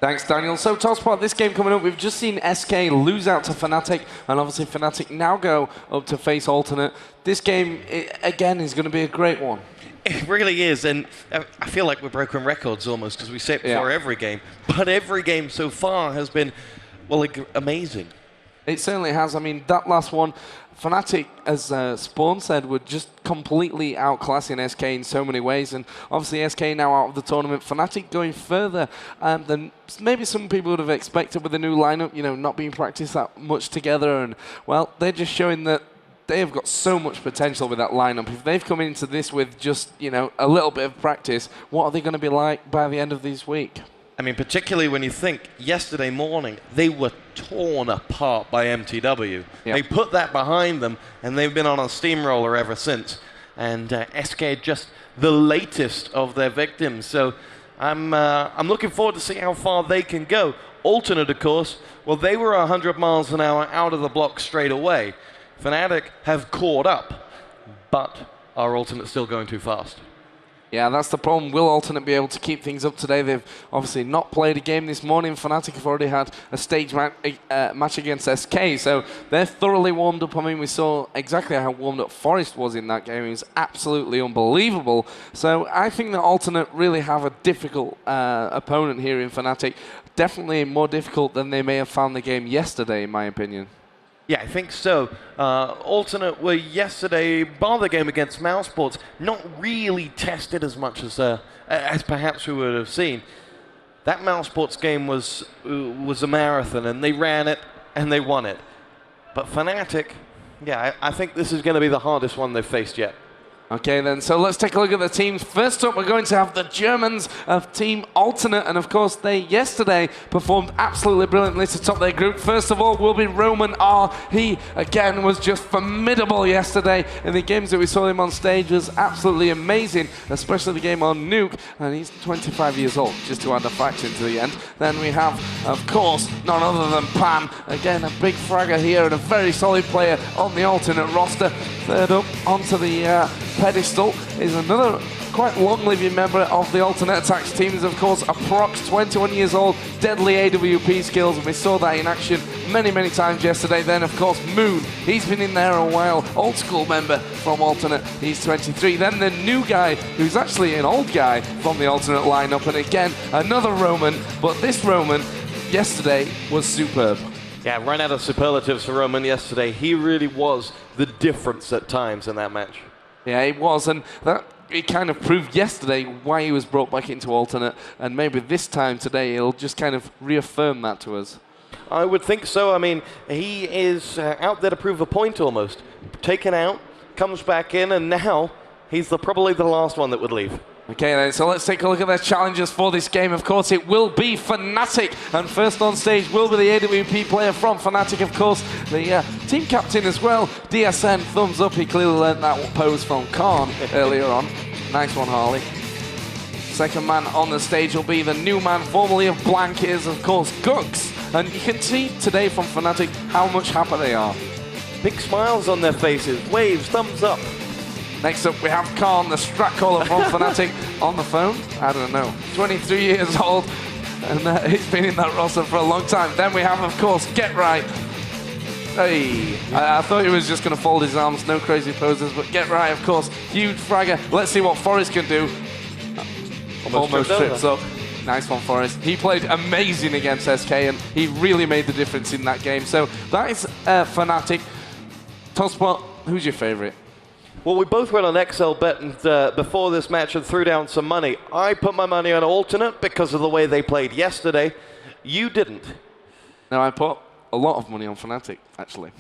Thanks, Daniel. So, Tosspot, this game coming up, we've just seen SK lose out to Fnatic, and obviously Fnatic now go up to face Alternate. This game, again, is going to be a great one. It really is, and I feel like we're broken records almost, because we say it before every game, but every game so far has been, well, like, amazing. It certainly has. I mean, that last one, Fnatic, as Spawn said, were just completely outclassing SK in so many ways, and obviously SK now out of the tournament. Fnatic going further than maybe some people would have expected with the new lineup, you know, not being practiced that much together, and, well, they're just showing that they have got so much potential with that lineup. If they've come into this with just, you know, a little bit of practice, what are they going to be like by the end of this week? I mean, particularly when you think yesterday morning, they were torn apart by MTW. Yep. They put that behind them, and they've been on a steamroller ever since. And SK just the latest of their victims. So I'm looking forward to see how far they can go. Alternate, of course, well, they were 100 miles an hour out of the block straight away. Fnatic have caught up, but are Alternate still going too fast? Yeah, that's the problem. Will Alternate be able to keep things up today? They've obviously not played a game this morning. Fnatic have already had a stage match against SK, so they're thoroughly warmed up. I mean, we saw exactly how warmed up Forest was in that game. It was absolutely unbelievable. So I think that Alternate really have a difficult opponent here in Fnatic. Definitely more difficult than they may have found the game yesterday, in my opinion. Yeah, I think so. Alternate were yesterday, bar the game against Mousesports, not really tested as much as perhaps we would have seen. That Mousesports game was a marathon, and they ran it and they won it. But Fnatic, yeah, I think this is going to be the hardest one they've faced yet. Okay then, so let's take a look at the teams. First up, we're going to have the Germans of Team Alternate, and of course they yesterday performed absolutely brilliantly to top their group. First of all will be Roman R. He, again, was just formidable yesterday in the games that we saw him on stage. Was absolutely amazing, especially the game on Nuke, and he's 25 years old, just to add a fact into the end. Then we have, of course, none other than Pan. Again, a big fragger here and a very solid player on the Alternate roster. Third up onto the pedestal is another quite long-living member of the Alternate Attacks team. Is of course Aprox, 21 years old, deadly AWP skills, and we saw that in action many times yesterday. Then of course Moon, he's been in there a while, old school member from Alternate, he's 23. Then the new guy, who's actually an old guy from the Alternate lineup, and again another Roman, but this Roman yesterday was superb. Yeah, ran out of superlatives for Roman yesterday. He really was the difference at times in that match. Yeah, it was, and that it kind of proved yesterday why he was brought back into Alternate, and maybe this time today it'll just kind of reaffirm that to us. I would think so. I mean, he is out there to prove a point almost. Taken out, comes back in, and now he's probably the last one that would leave. Okay then, so let's take a look at their challengers for this game. Of course, it will be Fnatic, and first on stage will be the AWP player from Fnatic, of course, the team captain as well, DSN, thumbs up, he clearly learned that pose from Khan earlier on. Nice one, Harley. Second man on the stage will be the new man, formerly of Blank, is of course Gux, and you can see today from Fnatic how much happier they are. Big smiles on their faces, waves, thumbs up. Next up, we have Khan, the strat caller from Fnatic, on the phone. I don't know, 23 years old, and he's been in that roster for a long time. Then we have, of course, Get Right. Hey, I thought he was just going to fold his arms, no crazy poses, but Get Right, of course, huge fragger. Let's see what Forest can do. Almost trips up. Nice one, Forest. He played amazing against SK, and he really made the difference in that game. So that is Fnatic. Tosspot, who's your favorite? Well, we both went on XL bet and, before this match and threw down some money. I put my money on Alternate because of the way they played yesterday. You didn't. No, I put a lot of money on Fnatic, actually.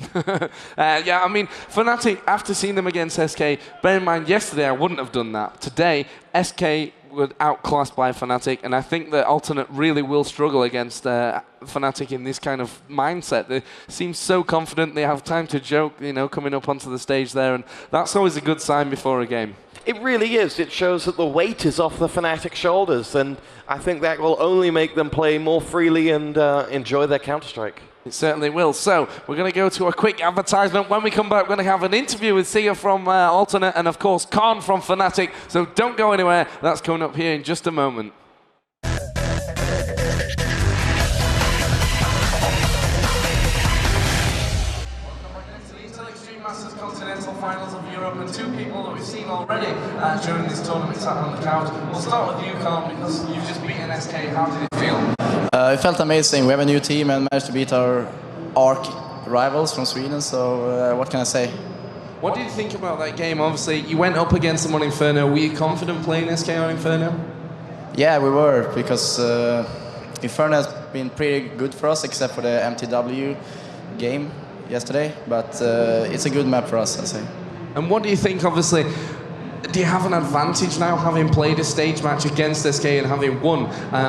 Yeah, I mean, Fnatic, after seeing them against SK, bear in mind, yesterday I wouldn't have done that. Today, SK were outclassed by Fnatic, and I think that Alternate really will struggle against Fnatic in this kind of mindset. They seem so confident, they have time to joke, you know, coming up onto the stage there, and that's always a good sign before a game. It really is. It shows that the weight is off the Fnatic shoulders, and I think that will only make them play more freely and enjoy their Counter-Strike. It certainly will. So we're going to go to a quick advertisement. When we come back, we're going to have an interview with Sia from Alternate and, of course, Khan from Fnatic. So don't go anywhere. That's coming up here in just a moment. during this tournament sat on the couch. We'll start with you, Carl, because you've just beaten SK. How did it feel? It felt amazing. We have a new team and managed to beat our arch rivals from Sweden, so what can I say? What did you think about that game? Obviously, you went up against them on Inferno. Were you confident playing SK on Inferno? Yeah, we were, because Inferno has been pretty good for us, except for the MTW game yesterday, but it's a good map for us, I say. And what do you think, obviously, do you have an advantage now, having played a stage match against SK and having won,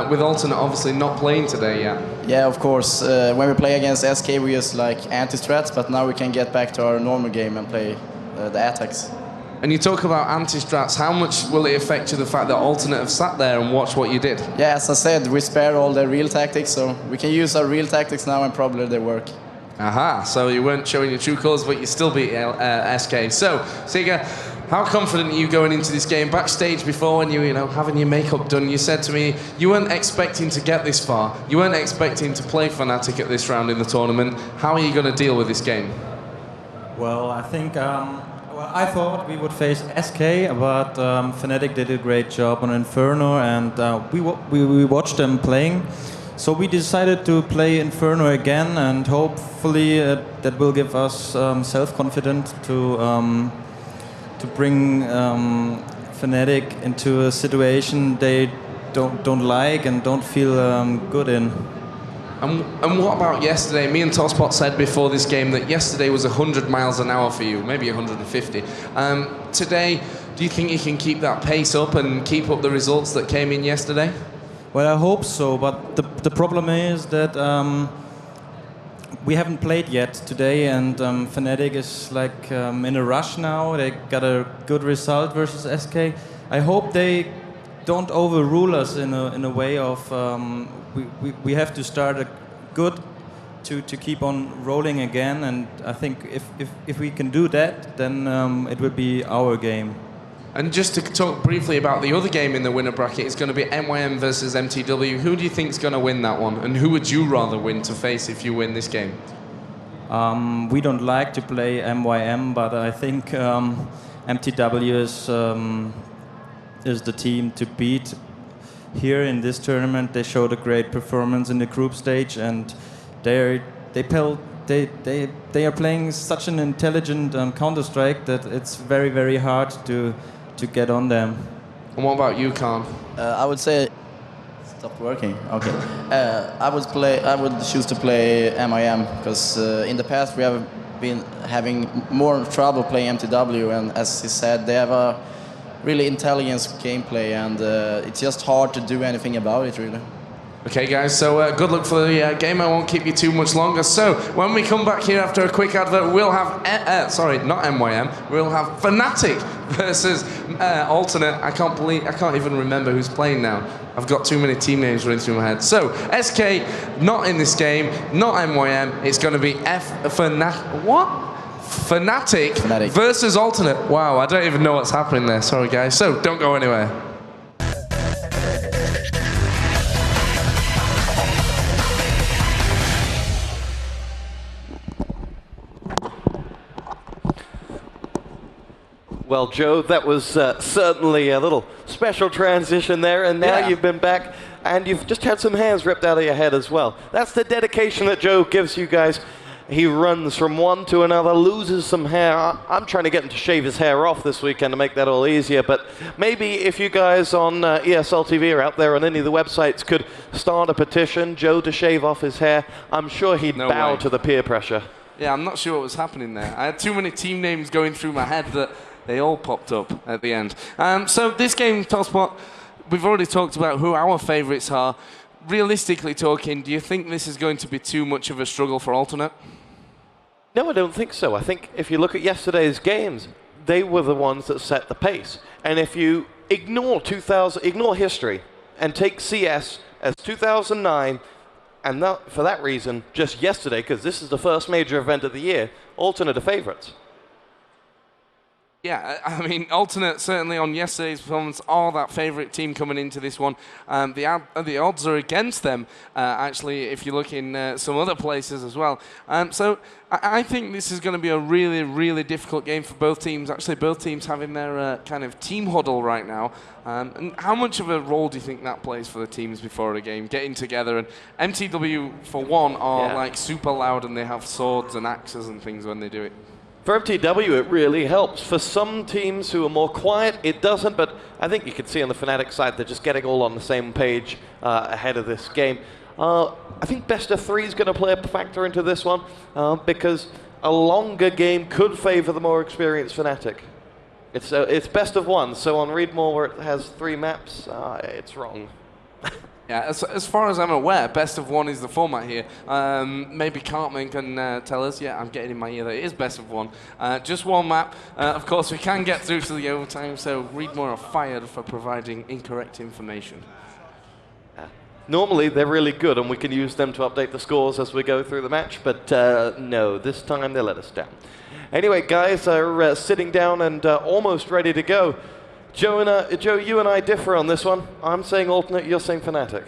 with Alternate obviously not playing today yet? Yeah, of course. When we play against SK, we use like anti-strats, but now we can get back to our normal game and play the attacks. And you talk about anti-strats, how much will it affect you, the fact that Alternate have sat there and watched what you did? Yeah, as I said, we spare all the real tactics, so we can use our real tactics now and probably they work. Aha, so you weren't showing your true colours, but you still beat SK. So, Siga, how confident are you going into this game? Backstage before, when you know, having your makeup done, you said to me you weren't expecting to get this far. You weren't expecting to play Fnatic at this round in the tournament. How are you going to deal with this game? Well, I think I thought we would face SK, but Fnatic did a great job on Inferno, and we watched them playing. So we decided to play Inferno again, and hopefully that will give us self-confidence to bring Fnatic into a situation they don't like and don't feel good in. And what about yesterday? Me and Tosspot said before this game that yesterday was 100 miles an hour for you, maybe 150. Today, do you think you can keep that pace up and keep up the results that came in yesterday? Well, I hope so, but the problem is that we haven't played yet today, and Fnatic is like in a rush now. They got a good result versus SK. I hope they don't overrule us in a way of we have to start good to keep on rolling again, and I think if we can do that, then it will be our game. And just to talk briefly about the other game in the winner bracket, it's going to be IEM versus MTW. Who do you think is going to win that one? And who would you rather win to face if you win this game? We don't like to play IEM, but I think MTW is the team to beat here in this tournament. They showed a great performance in the group stage, and they are playing such an intelligent Counter-Strike that it's very, very hard to get on them. And what about you, Khan? I would say, stop working. Okay. I would choose to play MIM because in the past we have been having more trouble playing MTW, and as he said, they have a really intelligent gameplay, and it's just hard to do anything about it, really. Okay, guys, so good luck for the game. I won't keep you too much longer. So, when we come back here after a quick advert, we'll have, sorry, not MYM, we'll have Fnatic versus Alternate. I can't even remember who's playing now. I've got too many team names running through my head. So, SK, not in this game, not MYM. It's going to be Fnatic versus Alternate. Wow, I don't even know what's happening there. Sorry, guys. So, don't go anywhere. Well, Joe, that was certainly a little special transition there, and now you've been back, and you've just had some hairs ripped out of your head as well. That's the dedication that Joe gives you guys. He runs from one to another, loses some hair. I'm trying to get him to shave his hair off this weekend to make that all easier, but maybe if you guys on ESL TV or out there on any of the websites could start a petition, Joe to shave off his hair, I'm sure he'd bow to the peer pressure. Yeah, I'm not sure what was happening there. I had too many team names going through my head that they all popped up at the end. So this game, Tosspot, we've already talked about who our favourites are. Realistically talking, do you think this is going to be too much of a struggle for Alternate? No, I don't think so. I think if you look at yesterday's games, they were the ones that set the pace. And if you ignore history and take CS as 2009, and for that reason, just yesterday, because this is the first major event of the year, Alternate are favourites. Yeah, I mean, Alternate certainly on yesterday's performance are that favourite team coming into this one. The odds are against them, actually, if you look in some other places as well. So I think this is going to be a really, really difficult game for both teams. Actually, both teams having their kind of team huddle right now. And how much of a role do you think that plays for the teams before a game, getting together? And MTW, for one, are like super loud and they have swords and axes and things when they do it. For MTW, it really helps. For some teams who are more quiet, it doesn't, but I think you can see on the Fnatic side, they're just getting all on the same page ahead of this game. I think best of three is going to play a factor into this one, because a longer game could favor the more experienced Fnatic. It's best of one, so on Readmore, where it has 3 maps, it's wrong. Yeah, as far as I'm aware, best of one is the format here. Maybe Cartman can tell us. Yeah, I'm getting in my ear that it is best of one. Just one map. Of course, we can get through to the overtime, so Readmore are fired for providing incorrect information. Normally, they're really good, and we can use them to update the scores as we go through the match, but no, this time they let us down. Anyway, guys are sitting down and almost ready to go. Joe, you and I differ on this one. I'm saying Alternate, you're saying Fnatic.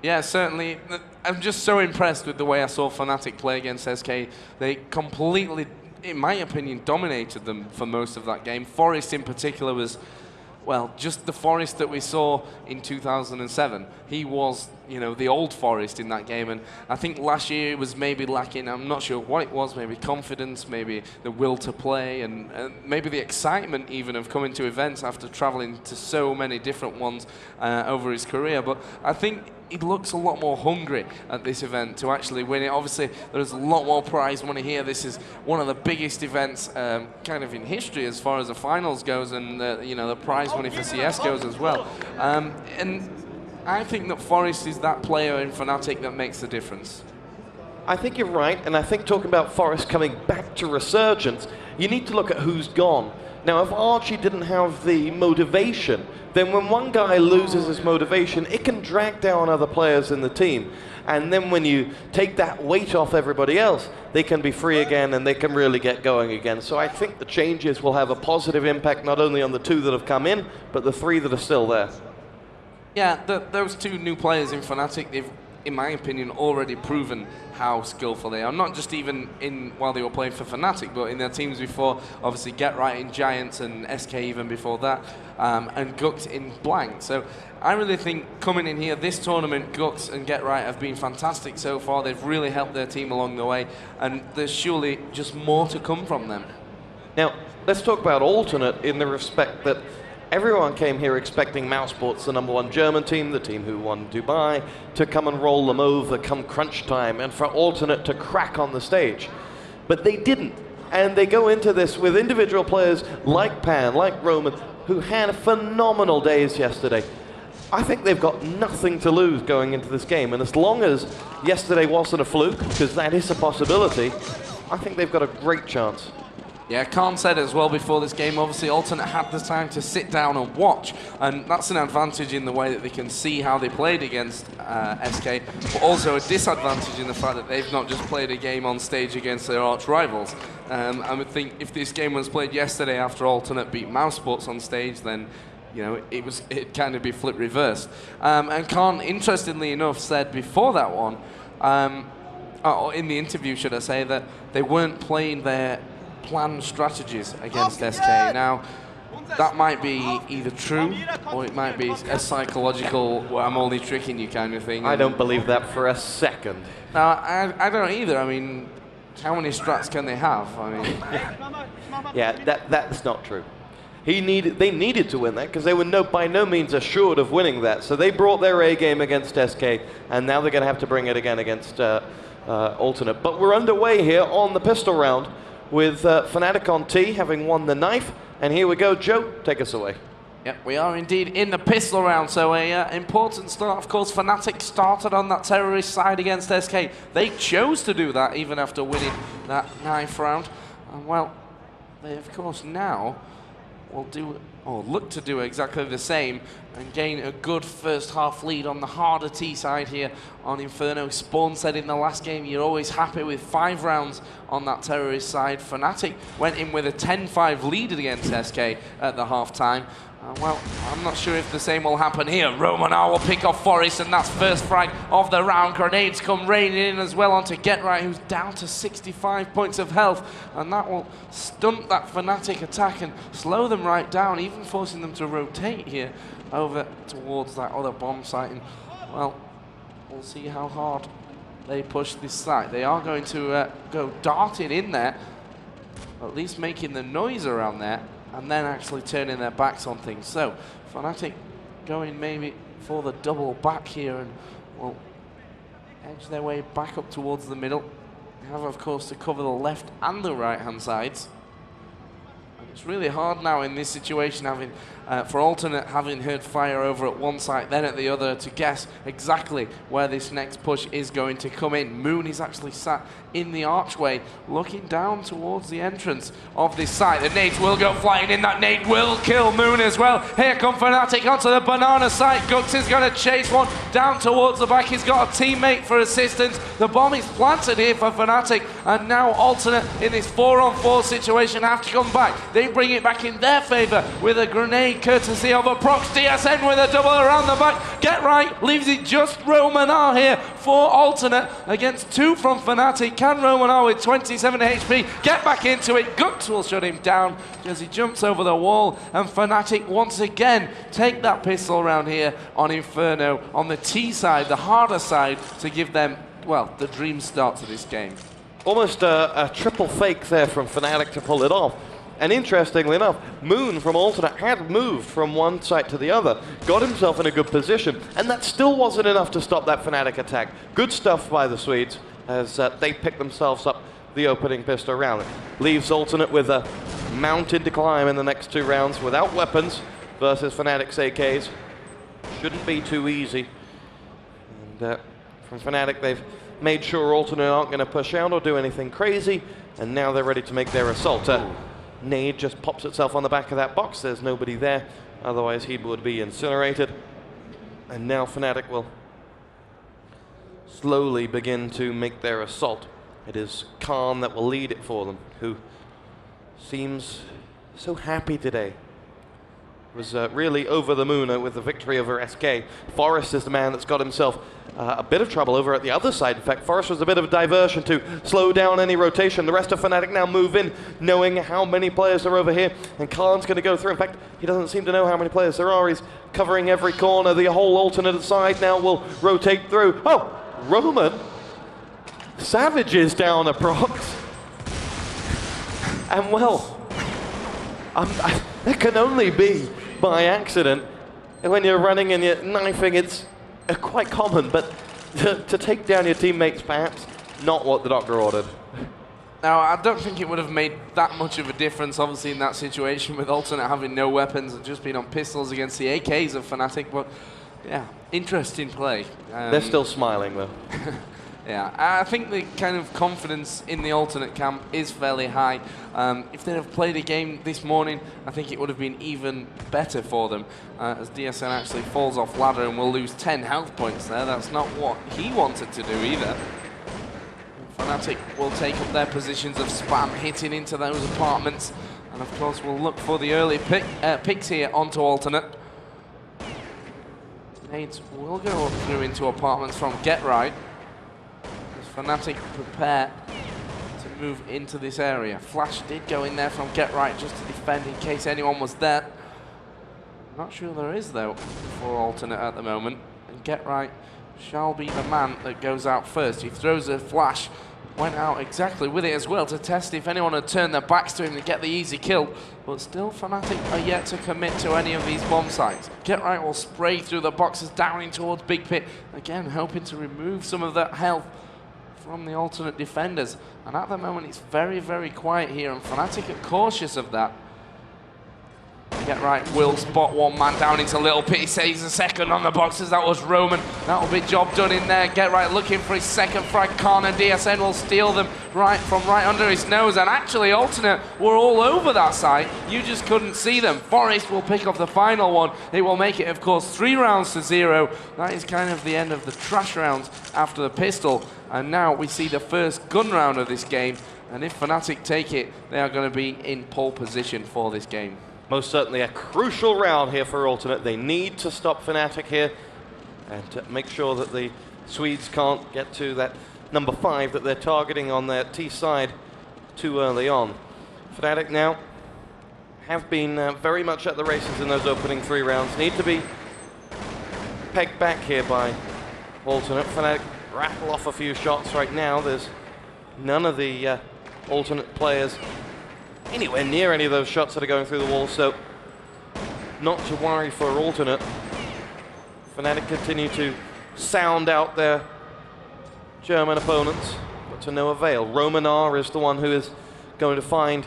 Yeah, certainly. I'm just so impressed with the way I saw Fnatic play against SK. They completely, in my opinion, dominated them for most of that game. Forest in particular was, well, just the Forest that we saw in 2007. He was, the old Forest in that game, and I think last year it was maybe lacking, I'm not sure what it was, maybe confidence, maybe the will to play, and maybe the excitement even of coming to events after traveling to so many different ones over his career. But I think he looks a lot more hungry at this event to actually win it. Obviously, there's a lot more prize money here. This is one of the biggest events kind of in history as far as the finals goes, and the prize money for CS goes as well. And I think that Forest is that player in Fnatic that makes the difference. I think you're right, and I think talking about Forest coming back to resurgence, you need to look at who's gone. Now, if Archie didn't have the motivation, then when one guy loses his motivation, it can drag down other players in the team. And then when you take that weight off everybody else, they can be free again and they can really get going again. So I think the changes will have a positive impact not only on the 2 that have come in, but the 3 that are still there. Yeah, those 2 new players in Fnatic, they've, in my opinion, already proven how skillful they are. Not just even while they were playing for Fnatic, but in their teams before. Obviously, Get Right in Giants and SK even before that, and Gux in Blank. So I really think coming in here, this tournament, Gux and Get Right have been fantastic so far. They've really helped their team along the way, and there's surely just more to come from them. Now, let's talk about Alternate in the respect that everyone came here expecting Mousesports, the #1 German team, the team who won Dubai, to come and roll them over come crunch time, and for Alternate to crack on the stage. But they didn't. And they go into this with individual players like Pan, like Roman, who had phenomenal days yesterday. I think they've got nothing to lose going into this game. And as long as yesterday wasn't a fluke, because that is a possibility, I think they've got a great chance. Yeah, Khan said as well before this game, obviously Alternate had the time to sit down and watch, and that's an advantage in the way that they can see how they played against SK, but also a disadvantage in the fact that they've not just played a game on stage against their arch rivals. I would think if this game was played yesterday after Alternate beat Mousesports on stage, then it'd kind of be flip reversed. And Khan, interestingly enough, said before that one, in the interview, should I say, that they weren't playing their planned strategies against SK. Now, that might be either true or it might be a psychological, well, I'm only tricking you kind of thing. I don't believe that for a second. No, I don't either. I mean, how many strats can they have? I mean, yeah, that's not true. They needed to win that because they were by no means assured of winning that. So they brought their A game against SK, and now they're going to have to bring it again against Alternate. But we're underway here on the pistol round, with Fnatic on T, having won the knife. And here we go. Joe, take us away. Yep, we are indeed in the pistol round. So a important start. Of course, Fnatic started on that terrorist side against SK. They chose to do that even after winning that knife round. Well, they, of course, now will do or look to do exactly the same and gain a good first half lead on the harder T side here on Inferno. Spawn said in the last game you're always happy with 5 rounds on that terrorist side. Fnatic went in with a 10-5 lead against SK at the half time. Well, I'm not sure if the same will happen here. Roman R will pick off Forest, and that's first frag of the round. Grenades come raining in as well onto GetRight, who's down to 65 points of health, and that will stunt that Fnatic attack and slow them right down, even forcing them to rotate here over towards that other bomb site. And, well, we'll see how hard they push this site. They are going to go darting in there, at least making the noise around there, and then actually turning their backs on things. So, Fnatic going maybe for the double back here and will edge their way back up towards the middle. They have, of course, to cover the left and the right-hand sides. And it's really hard now in this situation, having for Alternate having heard fire over at one site, then at the other, to guess exactly where this next push is going to come in. Moon is actually sat in the archway, looking down towards the entrance of this site. The nades will go flying in. That nade will kill Moon as well. Here come Fnatic onto the banana site. Gux is going to chase one down towards the back. He's got a teammate for assistance. The bomb is planted here for Fnatic, and now Alternate in this 4-on-4 situation have to come back. They bring it back in their favor with a grenade courtesy of a Prox. DSN with a double around the back. GetRight leaves it just Roman R here for Alternate against 2 from Fnatic. Can Roman R with 27 HP get back into it? Gux will shut him down as he jumps over the wall, and Fnatic once again take that pistol round here on Inferno on the T side, the harder side, to give them, well, the dream start to this game. Almost a triple fake there from Fnatic to pull it off. And interestingly enough, Moon from Alternate had moved from one site to the other, got himself in a good position, and that still wasn't enough to stop that Fnatic attack. Good stuff by the Swedes as they pick themselves up the opening pistol round. Leaves Alternate with a mountain to climb in the next 2 rounds without weapons versus Fnatic's AKs. Shouldn't be too easy. And from Fnatic, they've made sure Alternate aren't going to push out or do anything crazy, and now they're ready to make their assault. Nade just pops itself on the back of that box. There's nobody there, otherwise he would be incinerated. And now Fnatic will slowly begin to make their assault. It is Khan that will lead it for them, who seems so happy today. Was really over the moon with the victory over SK. Forest is the man that's got himself a bit of trouble over at the other side. In fact, Forest was a bit of a diversion to slow down any rotation. The rest of Fnatic now move in, knowing how many players are over here, and Khan's going to go through. In fact, he doesn't seem to know how many players there are. He's covering every corner. The whole alternate side now will rotate through. Oh, Roman savages down a Prox. And well, that can only be by accident. And when you're running and you're knifing, it's quite common, but to take down your teammates, perhaps not what the doctor ordered. Now, I don't think it would have made that much of a difference, obviously, in that situation with Alternate having no weapons and just being on pistols against the AKs of Fnatic, but yeah, interesting play. They're still smiling, though. Yeah, I think the kind of confidence in the Alternate camp is fairly high. If they'd have played a game this morning, I think it would have been even better for them, as DSN actually falls off ladder and will lose 10 health points there. That's not what he wanted to do either. Fnatic will take up their positions of spam, hitting into those apartments, and of course we'll look for the early picks here onto Alternate. Nades will go up through into apartments from GetRight. Fnatic prepare to move into this area. Flash did go in there from GetRight just to defend in case anyone was there. Not sure there is, though, for Alternate at the moment. And GetRight shall be the man that goes out first. He throws a flash, went out exactly with it as well to test if anyone had turned their backs to him to get the easy kill. But still, Fnatic are yet to commit to any of these bomb sites. GetRight will spray through the boxes down in towards Big Pit, again hoping to remove some of that health from the Alternate defenders. And at the moment it's very, very quiet here, and Fnatic are cautious of that. Get right, will spot one man down into Little Pity, saves a second on the boxes. That was Roman. That'll be job done in there. Get right looking for his second frag. Khan and DSN will steal them from right under his nose. And actually, Alternate were all over that site. You just couldn't see them. Forest will pick up the final one. It will make it, of course, 3 rounds to 0. That is kind of the end of the trash rounds after the pistol. And now we see the first gun round of this game. And if Fnatic take it, they are going to be in pole position for this game. Most certainly a crucial round here for Alternate. They need to stop Fnatic here and make sure that the Swedes can't get to that number 5 that they're targeting on their T side too early on. Fnatic now have been very much at the races in those opening 3 rounds. Need to be pegged back here by Alternate. Fnatic rattle off a few shots right now. There's none of the Alternate players anywhere near any of those shots that are going through the wall, so not to worry for Alternate. Fnatic continue to sound out their German opponents, but to no avail. Roman R is the one who is going to find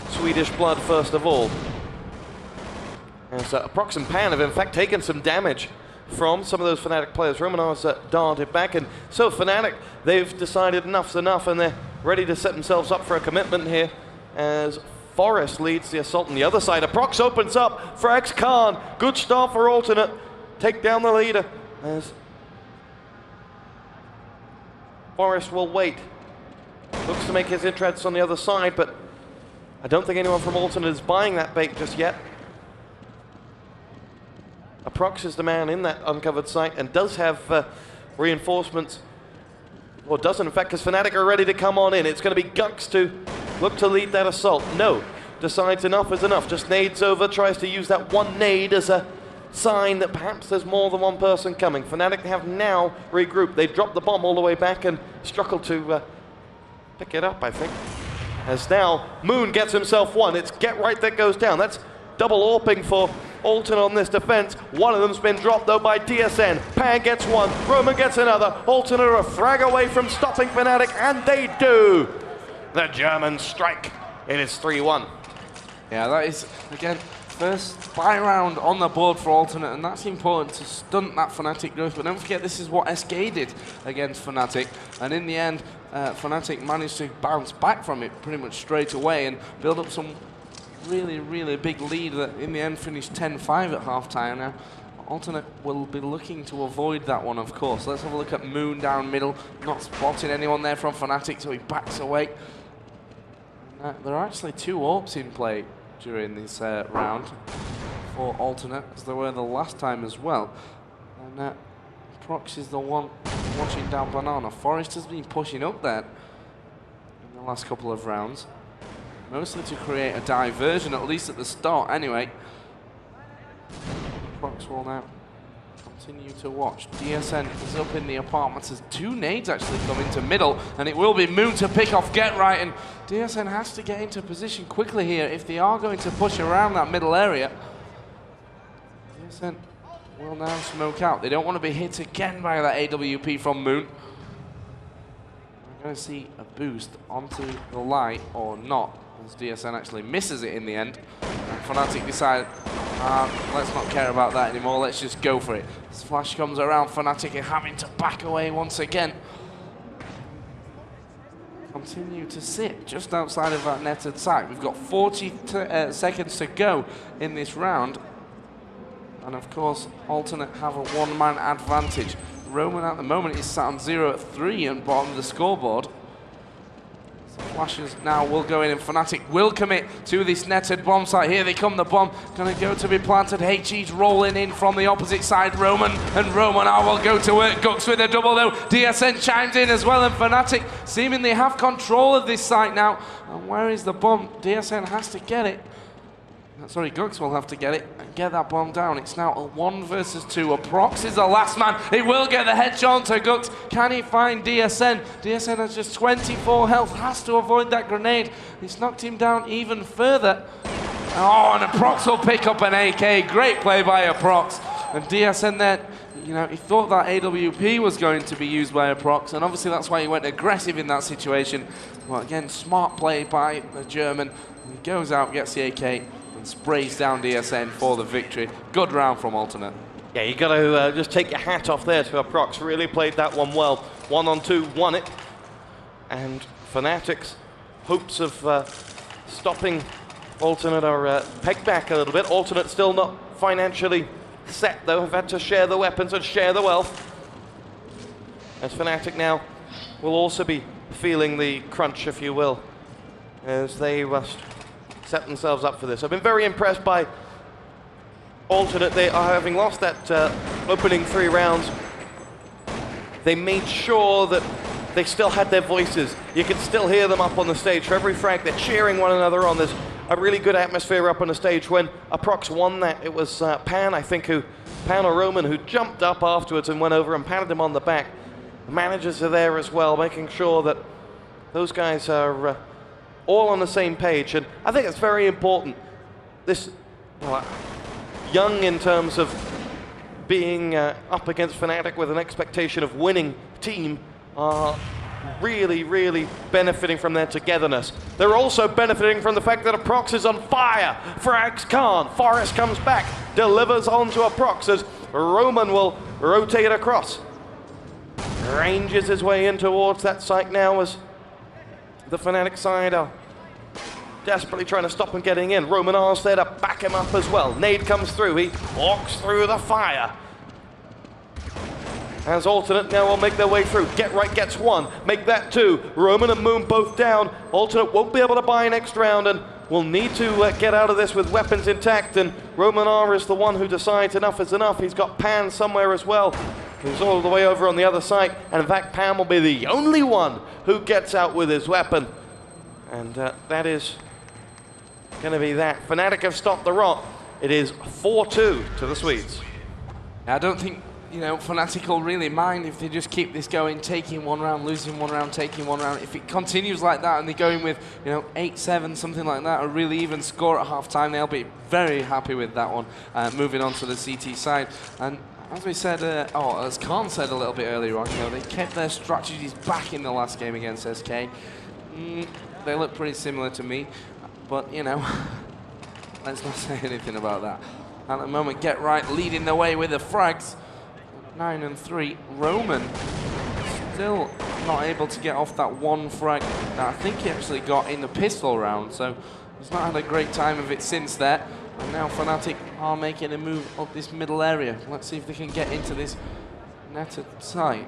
Swedish blood first of all. As Prox and Pan have in fact taken some damage from some of those Fnatic players. Roman R's darted back, and so Fnatic, they've decided enough's enough, and they're ready to set themselves up for a commitment here as Forest leads the assault on the other side. Prox opens up for X-Khan. Good start for Alternate. Take down the leader as Forest will wait. Looks to make his entrance on the other side, but I don't think anyone from Alternate is buying that bait just yet. Prox is the man in that uncovered site and does have reinforcements. Or doesn't, in fact, because Fnatic are ready to come on in. It's going to be Gux to look to lead that assault. No, decides enough is enough. Just nades over, tries to use that one nade as a sign that perhaps there's more than one person coming. Fnatic have now regrouped. They dropped the bomb all the way back and struggled to pick it up, I think. As now, Moon gets himself one. It's Get Right that goes down. That's double AWPing for Alternate on this defense. One of them's been dropped though by DSN. Pan gets one, Roman gets another. Alternate are a frag away from stopping Fnatic, and they do. The Germans strike. It is 3-1. Yeah, that is, again, first buy round on the board for Alternate, and that's important to stunt that Fnatic growth. But don't forget, this is what SK did against Fnatic, and in the end, Fnatic managed to bounce back from it pretty much straight away and build up some really big lead that in the end finished 10-5 at halftime. Now Alternate will be looking to avoid that one, of course. Let's have a look at Moon down middle, not spotting anyone there from Fnatic, so he backs away. There are actually 2 AWPs in play during this round for Alternate, as there were the last time as well. And Prox is the one watching down Banana. Forest has been pushing up there in the last couple of rounds, mostly to create a diversion, at least at the start anyway. Prox will now continue to watch. DSN is up in the apartments as 2 nades actually come into middle, and it will be Moon to pick off Get Right, and DSN has to get into position quickly here if they are going to push around that middle area. DSN will now smoke out. They don't want to be hit again by that AWP from Moon. We're going to see a boost onto the light or not, as DSN actually misses it in the end. And Fnatic decide, let's not care about that anymore, let's just go for it. As Flash comes around, Fnatic are having to back away once again. Continue to sit just outside of that netted site. We've got 40 seconds to go in this round. And of course, Alternate have a 1-man advantage. Roman at the moment is sat on 0-3 and bottom of the scoreboard. Flashes now will go in, and Fnatic will commit to this netted bomb site. Here they come, the bomb gonna go to be planted. HE's rolling in from the opposite side. Roman will go to work. Gux with a double though. DSN chimes in as well, and Fnatic seemingly have control of this site now. And where is the bomb? DSN has to get it. Sorry, Gux will have to get it and get that bomb down. It's now a 1 versus 2. Prox is the last man. He will get the headshot to Gux. Can he find DSN? DSN has just 24 health. Has to avoid that grenade. It's knocked him down even further. Oh, and Prox will pick up an AK. Great play by Prox. And DSN there, you know, he thought that AWP was going to be used by Prox, and obviously that's why he went aggressive in that situation. Well, again, smart play by the German. He goes out, gets the AK. and sprays down DSN for the victory. Good round from Alternate. Yeah, you got to just take your hat off there to Prox. Really played that one well. 1-on-2, won it. And Fnatic's hopes of stopping Alternate are pegged back a little bit. Alternate still not financially set, though. Have had to share the weapons and share the wealth. As Fnatic now will also be feeling the crunch, if you will, as they must set themselves up for this. I've been very impressed by Alternate. They are having lost that opening 3 rounds. They made sure that they still had their voices. You can still hear them up on the stage. For every frag, they're cheering one another on. There's a really good atmosphere up on the stage. When Prox won that, it was Pan, I think, Pan or Roman, who jumped up afterwards and went over and patted him on the back. The managers are there as well, making sure that those guys are all on the same page. And I think it's very important. This, well, young in terms of being up against Fnatic with an expectation of winning team are really, really benefiting from their togetherness. They're also benefiting from the fact that a Prox is on fire. Frags can't. Forest comes back, delivers onto a Prox as Roman will rotate across. Ranges his way in towards that site now as the Fnatic side are desperately trying to stop him getting in. Roman R's there to back him up as well. Nade comes through. He walks through the fire. As Alternate now will make their way through. Get Right gets 1. Make that 2. Roman and Moon both down. Alternate won't be able to buy next round and will need to get out of this with weapons intact. And Roman R is the one who decides enough is enough. He's got Pan somewhere as well, who's all the way over on the other side. And in fact, Pan will be the only one who gets out with his weapon. And that is going to be that. Fnatic have stopped the rot. It is 4-2 to the Swedes. I don't think, you know, Fnatic will really mind if they just keep this going, taking 1 round, losing 1 round, taking 1 round. If it continues like that and they're going with, you know, 8-7, something like that, a really even score at half-time, they'll be very happy with that one, moving on to the CT side. And as we said, as Khan said a little bit earlier on, you know, they kept their strategies back in the last game against SK. They look pretty similar to me, but, you know, let's not say anything about that. At the moment, Get Right leading the way with the frags. 9-3. Roman still not able to get off that 1 frag that I think he actually got in the pistol round, so he's not had a great time of it since that. And now Fnatic are making a move up this middle area. Let's see if they can get into this netted site.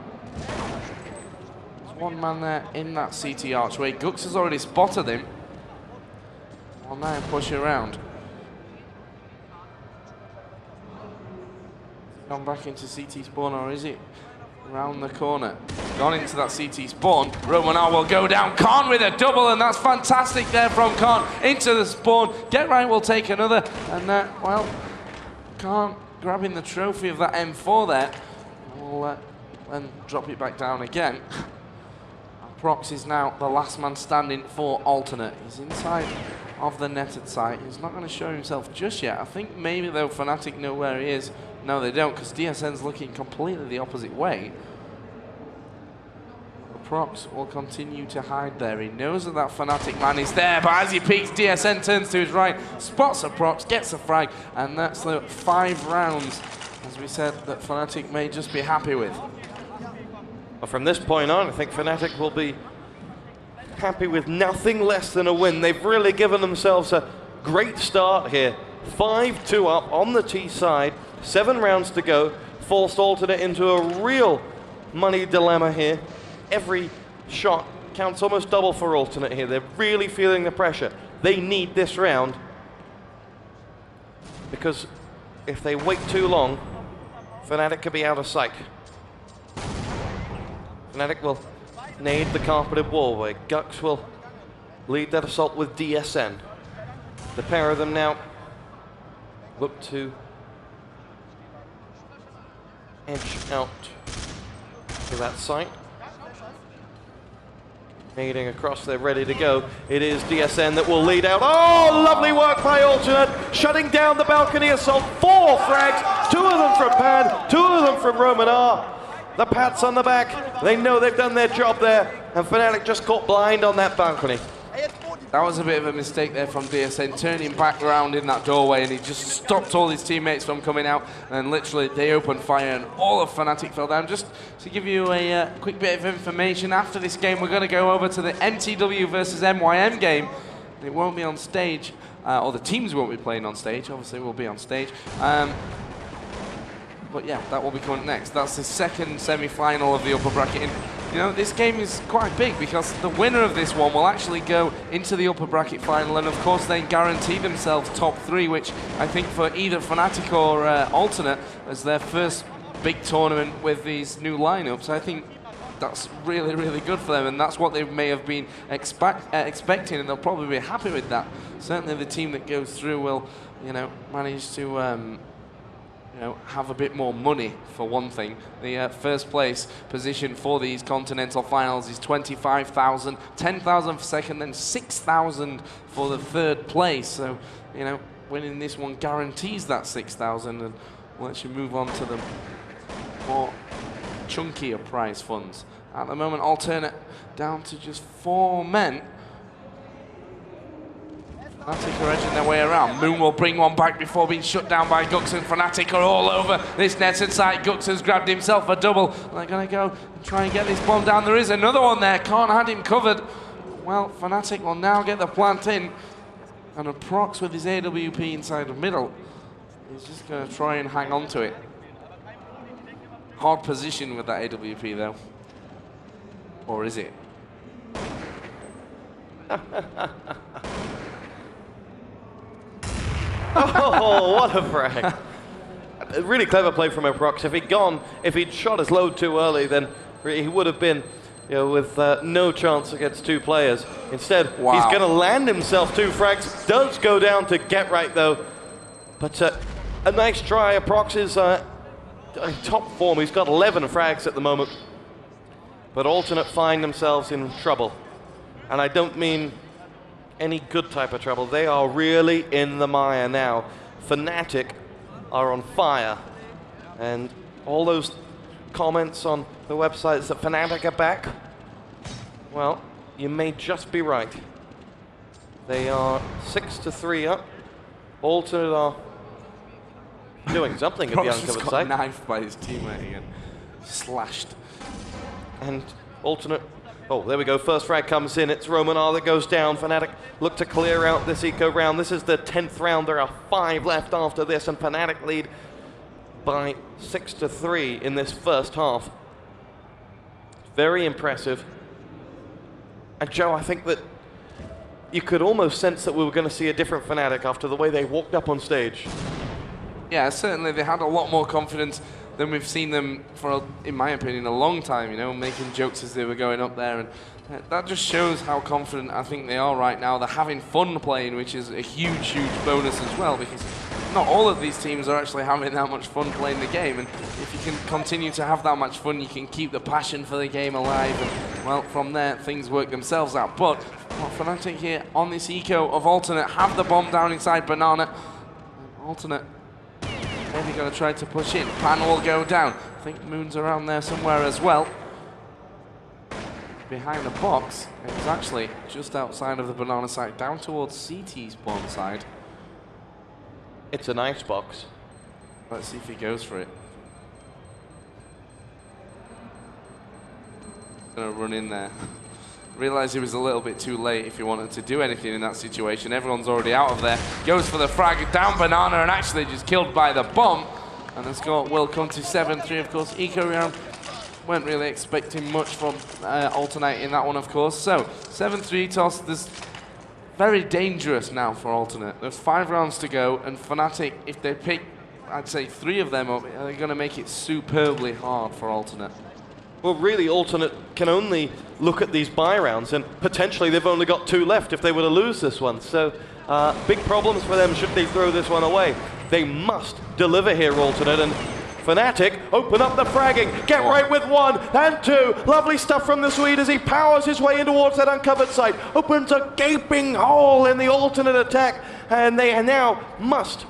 There's 1 man there in that CT archway. Gux has already spotted him. I'll now push around. Gone back into CT spawn, or is it around the corner? Gone into that CT spawn. Roman R will go down. Khan with a double, and that's fantastic there from Khan into the spawn. Get Right will take another, and well, Khan grabbing the trophy of that M4 there. We'll then drop it back down again. Prox is now the last man standing for Alternate. He's inside of the netted site. He's not going to show himself just yet. I think maybe though Fnatic know where he is. No, they don't, because DSN's looking completely the opposite way. Prox will continue to hide there. He knows that Fnatic man is there, but as he peeks, DSN turns to his right, spots a Prox, gets a frag, and that's the 5 rounds, as we said, that Fnatic may just be happy with. Well, from this point on, I think Fnatic will be happy with nothing less than a win. They've really given themselves a great start here. 5-2 up on the T side, 7 rounds to go, forced Alternate into a real money dilemma here. Every shot counts almost double for Alternate here. They're really feeling the pressure. They need this round, because if they wait too long, Fnatic could be out of sight. Fnatic will nade the carpeted wall where Gux will lead that assault with DSN. The pair of them now look to edge out to that site. Nading across, they're ready to go. It is DSN that will lead out. Oh, lovely work by Alternate, shutting down the balcony assault. 4 frags, 2 of them from Pan, 2 of them from Roman R. The pats on the back, they know they've done their job there, and Fnatic just caught blind on that balcony. That was a bit of a mistake there from DSN, turning back around in that doorway, and he just stopped all his teammates from coming out, and literally they opened fire and all of Fnatic fell down. Just to give you a quick bit of information, after this game we're going to go over to the MTW versus MYM game. It won't be on stage, or the teams won't be playing on stage, obviously we'll be on stage. But yeah, that will be coming next. That's the second semi-final of the upper bracket. And, you know, this game is quite big because the winner of this one will actually go into the upper bracket final, and of course they guarantee themselves top 3, which I think for either Fnatic or Alternate as their first big tournament with these new lineups, I think that's really, really good for them, and that's what they may have been expecting, and they'll probably be happy with that. Certainly the team that goes through will, you know, manage to you know, have a bit more money, for one thing. The first place position for these continental finals is 25,000, 10,000 for second, then 6,000 for the third place. So, you know, winning this one guarantees that 6,000, and we'll actually move on to the more chunkier prize funds. At the moment, Alternate down to just 4 men. Fnatic are edging their way around. Moon will bring one back before being shut down by Gux, and Fnatic are all over this netted side. Gux has grabbed himself a double. They're going to go and try and get this bomb down. There is another one there. Khan had him covered. Well, Fnatic will now get the plant in. And a Prox with his AWP inside the middle. He's just going to try and hang on to it. Hard position with that AWP, though. Or is it? Oh, what a frag. A really clever play from Prox. If he'd shot his load too early, then he would have been, you know, with no chance against 2 players. Instead, he's going to land himself 2 frags. Does go down to get right, though. But a nice try. Prox is top form. He's got 11 frags at the moment. But Alternate find themselves in trouble. And I don't mean any good type of trouble. They are really in the mire now. Fnatic are on fire. And all those comments on the websites that Fnatic are back, well, you may just be right. They are 6-3 up. Alternate are doing something at the uncovered got side. knifed by his teammate again. Slashed. And Alternate, oh, there we go. First frag comes in. It's Roman R that goes down. Fnatic look to clear out this eco round. This is the 10th round. There are 5 left after this, and Fnatic lead by 6-3 in this first half. Very impressive. And Joe, I think that you could almost sense that we were going to see a different Fnatic after the way they walked up on stage. Yeah, certainly they had a lot more confidence than we've seen them for, in my opinion, a long time, you know, making jokes as they were going up there. And that just shows how confident I think they are right now. They're having fun playing, which is a huge, huge bonus as well, because not all of these teams are actually having that much fun playing the game. And if you can continue to have that much fun, you can keep the passion for the game alive. And, well, from there, things work themselves out. But Fnatic here on this eco of Alternate have the bomb down inside Banana. Alternate maybe going to try to push in. Pan will go down. I think Moon's around there somewhere as well. Behind the box. It's actually just outside of the Banana side, down towards CT's spawn side. It's a nice box. Let's see if he goes for it. Gonna run in there. Realised he was a little bit too late if he wanted to do anything in that situation. Everyone's already out of there. Goes for the frag, down Banana, and actually just killed by the bomb. And the score will come to 7-3, of course. Eco round, weren't really expecting much from Alternate in that one, of course. So, 7-3 toss. This very dangerous now for Alternate. There's 5 rounds to go, and Fnatic, if they pick, I'd say 3 of them up, they're going to make it superbly hard for Alternate. Well, really, Alternate can only look at these buy rounds, and potentially they've only got 2 left if they were to lose this one. So, big problems for them should they throw this one away. They must deliver here, Alternate, and Fnatic open up the fragging, get right with 1 and 2. Lovely stuff from the Swede as he powers his way in towards that uncovered side. Opens a gaping hole in the Alternate attack, and they now must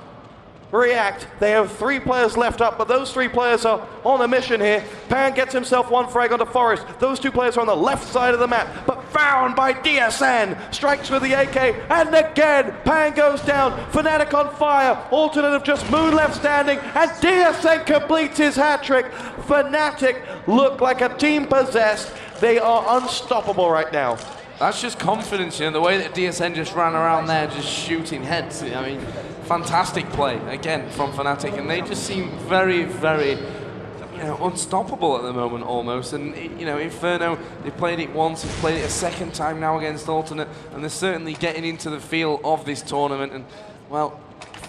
react. They have 3 players left up, but those 3 players are on a mission here. Pan gets himself 1 frag onto Forest. Those 2 players are on the left side of the map, but found by DSN. Strikes with the AK, and again, Pan goes down. Fnatic on fire. Alternative just Moon left standing, and DSN completes his hat-trick. Fnatic look like a team possessed. They are unstoppable right now. That's just confidence, you know, the way that DSN just ran around there just shooting heads. I mean, fantastic play, again, from Fnatic, and they just seem very, very, you know, unstoppable at the moment almost. And, you know, Inferno, they played it once, they've played it a second time now against Alternate, and they're certainly getting into the feel of this tournament. And, well,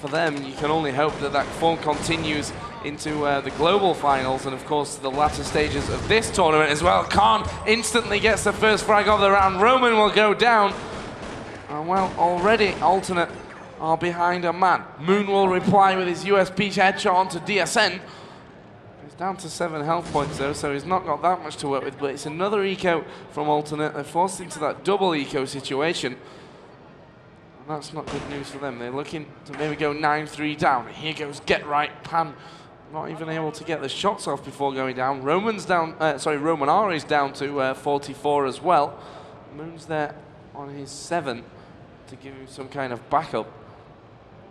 for them, you can only hope that that form continues into the global finals and, of course, the latter stages of this tournament as well. Khan instantly gets the first frag of the round. Roman will go down. And, well, already Alternate are behind a man. Moon will reply with his USP headshot onto DSN. He's down to 7 health points, though, so he's not got that much to work with, but it's another eco from Alternate. They're forced into that double eco situation. That's not good news for them. They're looking to maybe go 9-3 down. Here goes Get Right. Pan not even able to get the shots off before going down. Roman's down, Roman R is down to 44 as well. Moon's there on his 7 to give him some kind of backup.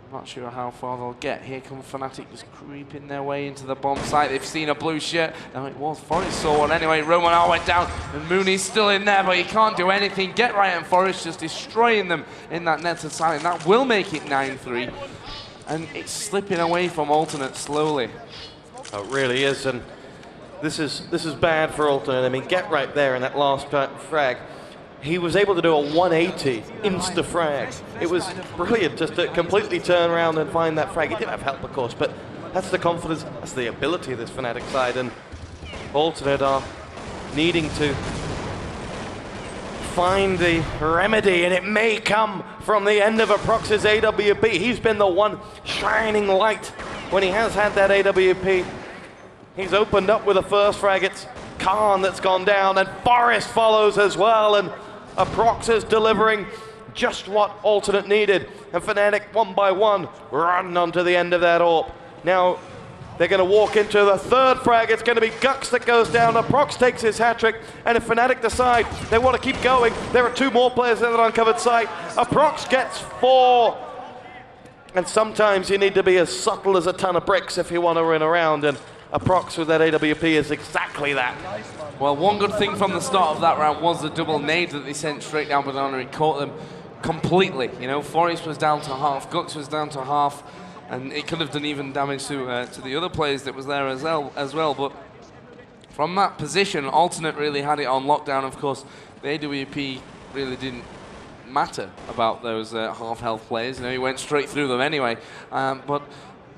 I'm not sure how far they'll get. Here come Fnatic just creeping their way into the bomb site. They've seen a blue shirt. No, it was Forest saw one anyway. Roman R went down and Mooney's still in there, but he can't do anything. Get Right and Forest just destroying them in that net side, and that will make it 9-3. And it's slipping away from Alternate slowly. Oh, it really is, and this is bad for Alternate. I mean, Get Right there in that last frag. He was able to do a 180 insta-frag. It was brilliant just to completely turn around and find that frag. He didn't have help, of course, but that's the confidence, that's the ability of this Fnatic side, and Alternate are needing to find the remedy, and it may come from the end of Aprox's AWP. He's been the one shining light when he has had that AWP. He's opened up with the first frag. It's Khan that's gone down, and Forest follows as well, and Aprox is delivering just what Alternate needed. And Fnatic, one by one, run onto the end of that AWP. Now, they're going to walk into the third frag. It's going to be Gux that goes down. Aprox takes his hat-trick, and if Fnatic decide they want to keep going, there are 2 more players in that uncovered site. Aprox gets 4. And sometimes you need to be as subtle as a ton of bricks if you want to win around, and Aprox with that AWP is exactly that. Well, one good thing from the start of that round was the double nade that they sent straight down Banana. It caught them completely. You know, Forest was down to half, Gux was down to half, and it could have done even damage to the other players that was there as well. But from that position, Alternate really had it on lockdown. Of course, the AWP really didn't matter about those half health players. You know, he went straight through them anyway. But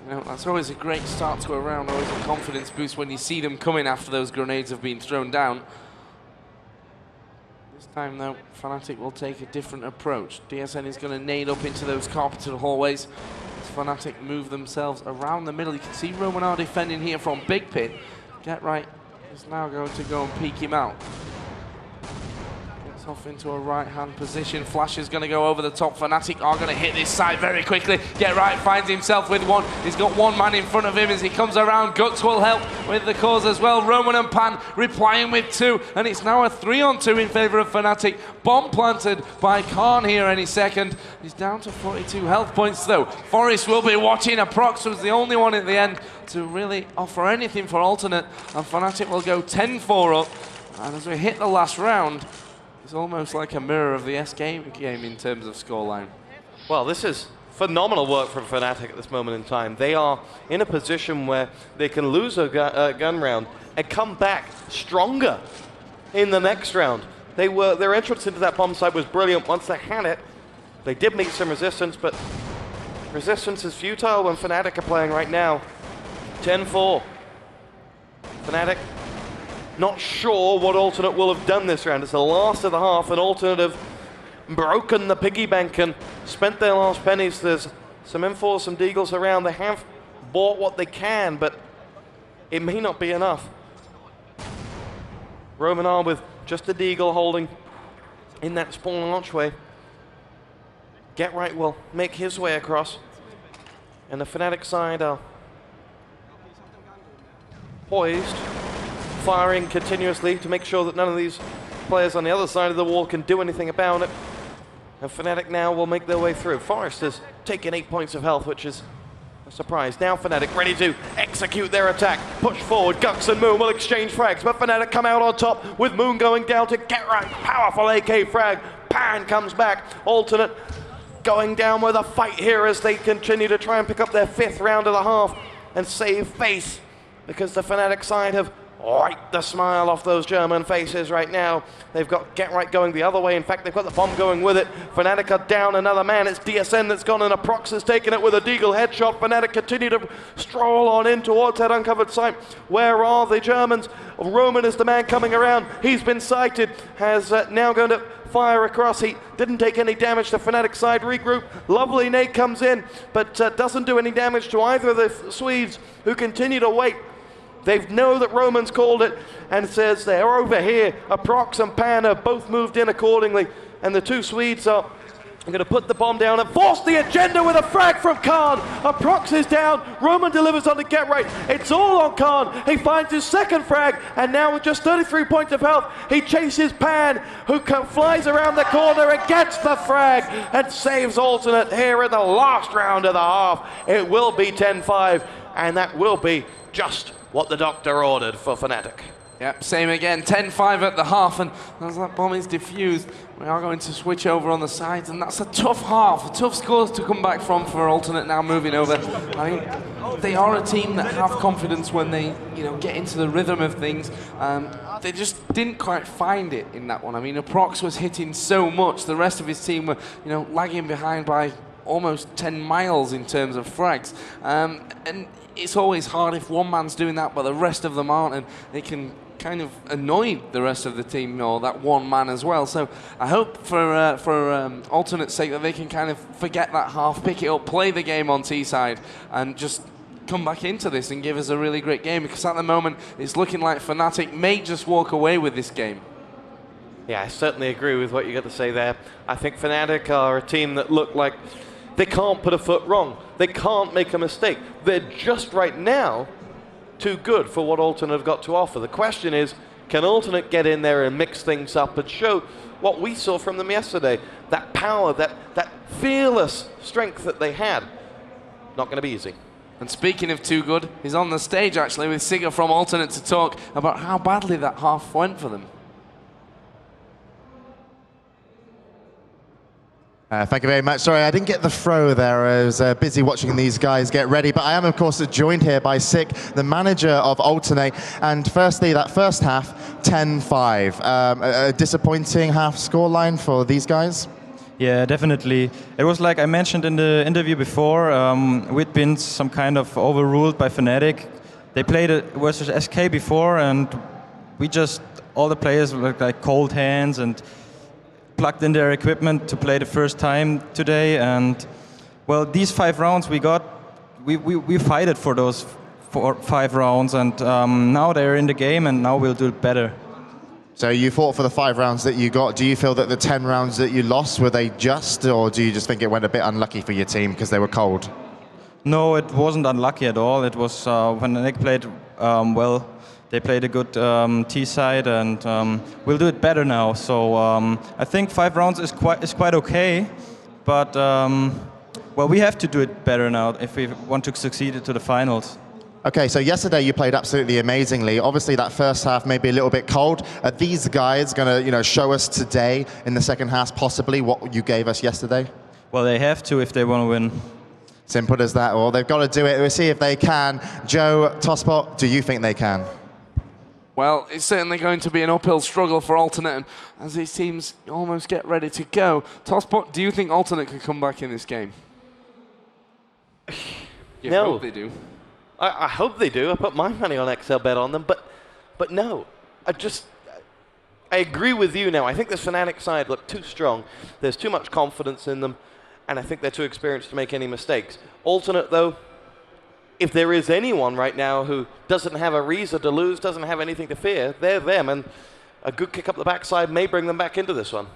you know, that's always a great start to a round, always a confidence boost when you see them coming after those grenades have been thrown down. This time, though, Fnatic will take a different approach. DSN is going to nade up into those carpeted hallways. As Fnatic move themselves around the middle. You can see Roman R defending here from Big Pit. Get Right is now going to go and peek him out. Off into a right-hand position. Flash is going to go over the top. Fnatic are going to hit this side very quickly. Get Right finds himself with one. He's got one man in front of him as he comes around. Gux will help with the cause as well. Roman and Pan replying with 2, and it's now a 3-on-2 in favor of Fnatic. Bomb planted by Khan here any second. He's down to 42 health points though. Forest will be watching. Aprox was the only one at the end to really offer anything for Alternate, and Fnatic will go 10-4 up. And as we hit the last round, it's almost like a mirror of the SK game in terms of scoreline. Well, this is phenomenal work from Fnatic at this moment in time. They are in a position where they can lose a gun round and come back stronger in the next round. Their entrance into that bomb site was brilliant. Once they had it, they did meet some resistance, but resistance is futile when Fnatic are playing right now. 10-4. Fnatic not sure what Alternate will have done this round. It's the last of the half, and Alternate have broken the piggy bank and spent their last pennies. There's some M4s, some Deagles around. They have bought what they can, but it may not be enough. Roman R with just a Deagle holding in that spawn archway. Get Right will make his way across, and the Fnatic side are poised, firing continuously to make sure that none of these players on the other side of the wall can do anything about it. And Fnatic now will make their way through. Forest has taken 8 points of health, which is a surprise. Now Fnatic ready to execute their attack. Push forward, Gux and Moon will exchange frags, but Fnatic come out on top with Moon going down to get right. Powerful AK frag. Pan comes back. Alternate going down with a fight here as they continue to try and pick up their 5th round of the half and save face, because the Fnatic side have wiped the smile off those German faces right now. They've got Get Right going the other way. In fact, they've got the bomb going with it. Fnatic are down another man. It's DSN that's gone, and Aprox has taken it with a Deagle headshot. Fnatic continue to stroll on in towards that uncovered site. Where are the Germans? Roman is the man coming around. He's been sighted, has now going to fire across. He didn't take any damage to Fnatic side. Regroup. Lovely Nate comes in, but doesn't do any damage to either of the Swedes, who continue to wait. They know that Roman's called it and says they're over here. Aprox and Pan have both moved in accordingly, and the two Swedes are going to put the bomb down and force the agenda with a frag from Khan. Aprox is down. Roman delivers on the Get Right. It's all on Khan. He finds his 2nd frag, and now with just 33 points of health, he chases Pan, who flies around the corner and gets the frag and saves Alternate here in the last round of the half. It will be 10-5, and that will be just what the doctor ordered for Fnatic. Yep, same again, 10-5 at the half, and as that bomb is diffused, we are going to switch over on the sides, and that's a tough half, tough scores to come back from for Alternate now moving over. I mean, they are a team that have confidence when they, get into the rhythm of things. They just didn't quite find it in that one. I mean, Aprox was hitting so much, the rest of his team were, lagging behind by almost 10 miles in terms of frags. And it's always hard if one man's doing that, but the rest of them aren't, and it can kind of annoy the rest of the team, or that one man as well. So I hope for Alternate's sake that they can kind of forget that half, pick it up, play the game on T-side, and just come back into this and give us a really great game, because at the moment it's looking like Fnatic may just walk away with this game. Yeah, I certainly agree with what you got to say there. I think Fnatic are a team that look like they can't put a foot wrong. They can't make a mistake. They're just right now too good for what Alternate have got to offer. The question is, can Alternate get in there and mix things up and show what we saw from them yesterday? That power, that fearless strength that they had. Not going to be easy. And speaking of too good, he's on the stage actually with Sigga from Alternate to talk about how badly that half went for them. Thank you very much. Sorry, I didn't get the throw there. I was busy watching these guys get ready. But I am, of course, joined here by Sick, the manager of Alternate. And firstly, that first half, 10-5. A disappointing half scoreline for these guys? Yeah, definitely. It was like I mentioned in the interview before, we'd been some kind of overruled by Fnatic. They played it versus SK before, and we just, all the players were like cold hands and plugged in their equipment to play the first time today. And well, these 5 rounds we got, we fighted for those 5 rounds, and now they're in the game, and now we'll do it better. So you fought for the 5 rounds that you got. Do you feel that the 10 rounds that you lost, were they just, or do you just think it went a bit unlucky for your team because they were cold? No, it wasn't unlucky at all. It was when Nick played well. They played a good T side, and we'll do it better now. So I think 5 rounds is quite okay, but well, we have to do it better now if we want to succeed to the finals. Okay, so yesterday you played absolutely amazingly. Obviously, that first half may be a little bit cold. Are these guys going to, show us today in the second half possibly what you gave us yesterday? Well, they have to if they want to win. Simple as that. Well, they've got to do it. We'll see if they can. Joe, Tosspot, do you think they can? Well, it's certainly going to be an uphill struggle for Alternate, and as these teams almost get ready to go. Tosspot, do you think Alternate can come back in this game? You No. hope they do. I hope they do. I put my money on XL bet on them, but no. I agree with you now. I think this Fnatic side look too strong. There's too much confidence in them, and I think they're too experienced to make any mistakes. Alternate, though, if there is anyone right now who doesn't have a reason to lose, doesn't have anything to fear, they're them, and a good kick up the backside may bring them back into this one.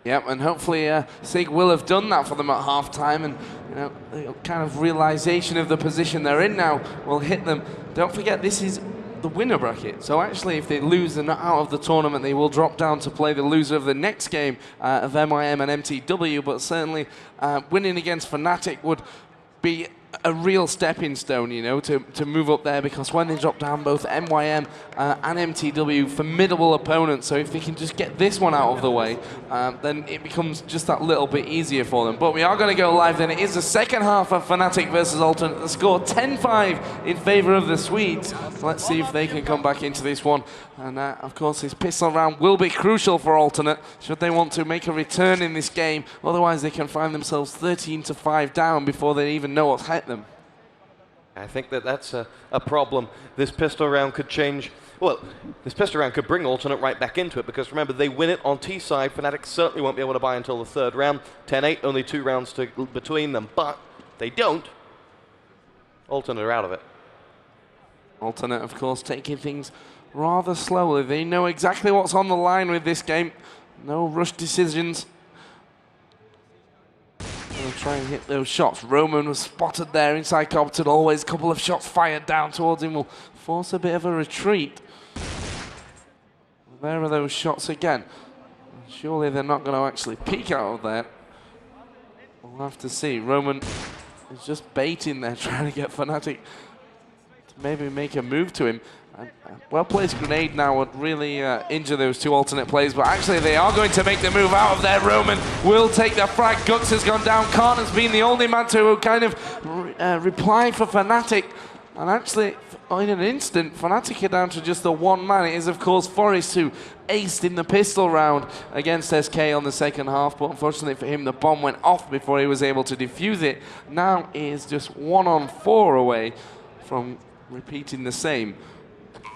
Yep, and hopefully Sig will have done that for them at half-time, and the kind of realization of the position they're in now will hit them. Don't forget, this is the winner bracket. So actually, if they lose, they're not out of the tournament. They will drop down to play the loser of the next game of MIM and MTW. But certainly, winning against Fnatic would be a real stepping stone, you know, to move up there, because when they drop down, both MYM and MTW, formidable opponents. So if they can just get this one out of the way, then it becomes just that little bit easier for them. But we are going to go live then. It is the second half of Fnatic versus Alternate. The score 10-5 in favor of the Swedes. Let's see if they can come back into this one. And of course, this pistol round will be crucial for Alternate should they want to make a return in this game. Otherwise, they can find themselves 13-5 down before they even know what's hit them. I think that that's a problem. This pistol round could change. Well, this pistol round could bring Alternate right back into it, because remember, they win it on T side. Fnatic certainly won't be able to buy until the third round. 10-8, only 2 rounds between them. But they don't. Alternate are out of it. Alternate, of course, taking things rather slowly. They know exactly what's on the line with this game. No rush decisions. They'll try and hit those shots. Roman was spotted there inside Compton. Always a couple of shots fired down towards him will force a bit of a retreat. There are those shots again. Surely they're not going to actually peek out of there. We'll have to see. Roman is just baiting there, trying to get Fnatic to maybe make a move to him. Well-placed grenade now would really injure those 2 Alternate players, but actually they are going to make the move out of there. Roman will take the frag. Gux has gone down. Khan has been the only man to kind of reply for Fnatic. And actually, in an instant, Fnatic are down to just the 1 man. It is, of course, Forrest who aced in the pistol round against SK on the second half, but unfortunately for him, the bomb went off before he was able to defuse it. Now he is just 1-on-4 away from repeating the same.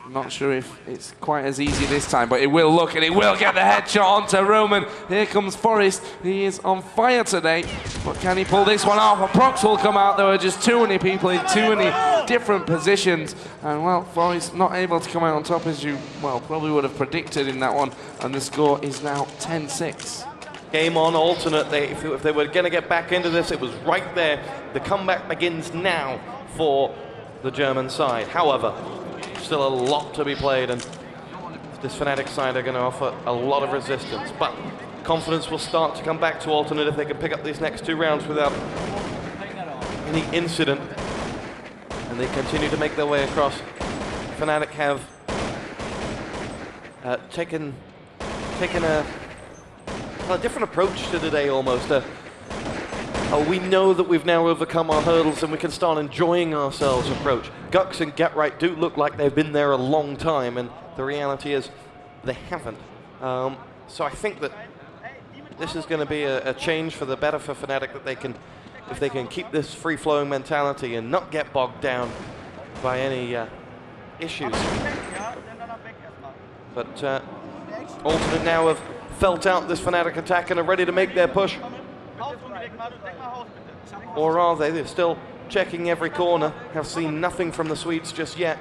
I'm not sure if it's quite as easy this time, but it will look, and it will get the headshot onto Roman. Here comes Forrest. He is on fire today, but can he pull this one off? A prox will come out. There are just too many people in too many different positions, and well, Forrest not able to come out on top, as you, well, probably would have predicted in that one, and the score is now 10-6. Game on Alternate. If they were going to get back into this, it was right there. The comeback begins now for the German side. However, still a lot to be played, and this Fnatic side are going to offer a lot of resistance. But confidence will start to come back to Alternate if they can pick up these next 2 rounds without any incident. And they continue to make their way across. Fnatic have taken a different approach to today almost. We know that we've now overcome our hurdles and we can start enjoying ourselves approach. Gux and Get Right do look like they've been there a long time, and the reality is they haven't. So I think that this is going to be a change for the better for Fnatic, that they can, if they can keep this free-flowing mentality and not get bogged down by any issues. But Alternate now have felt out this Fnatic attack and are ready to make their push. Or are they? They're still checking every corner, have seen nothing from the Swedes just yet.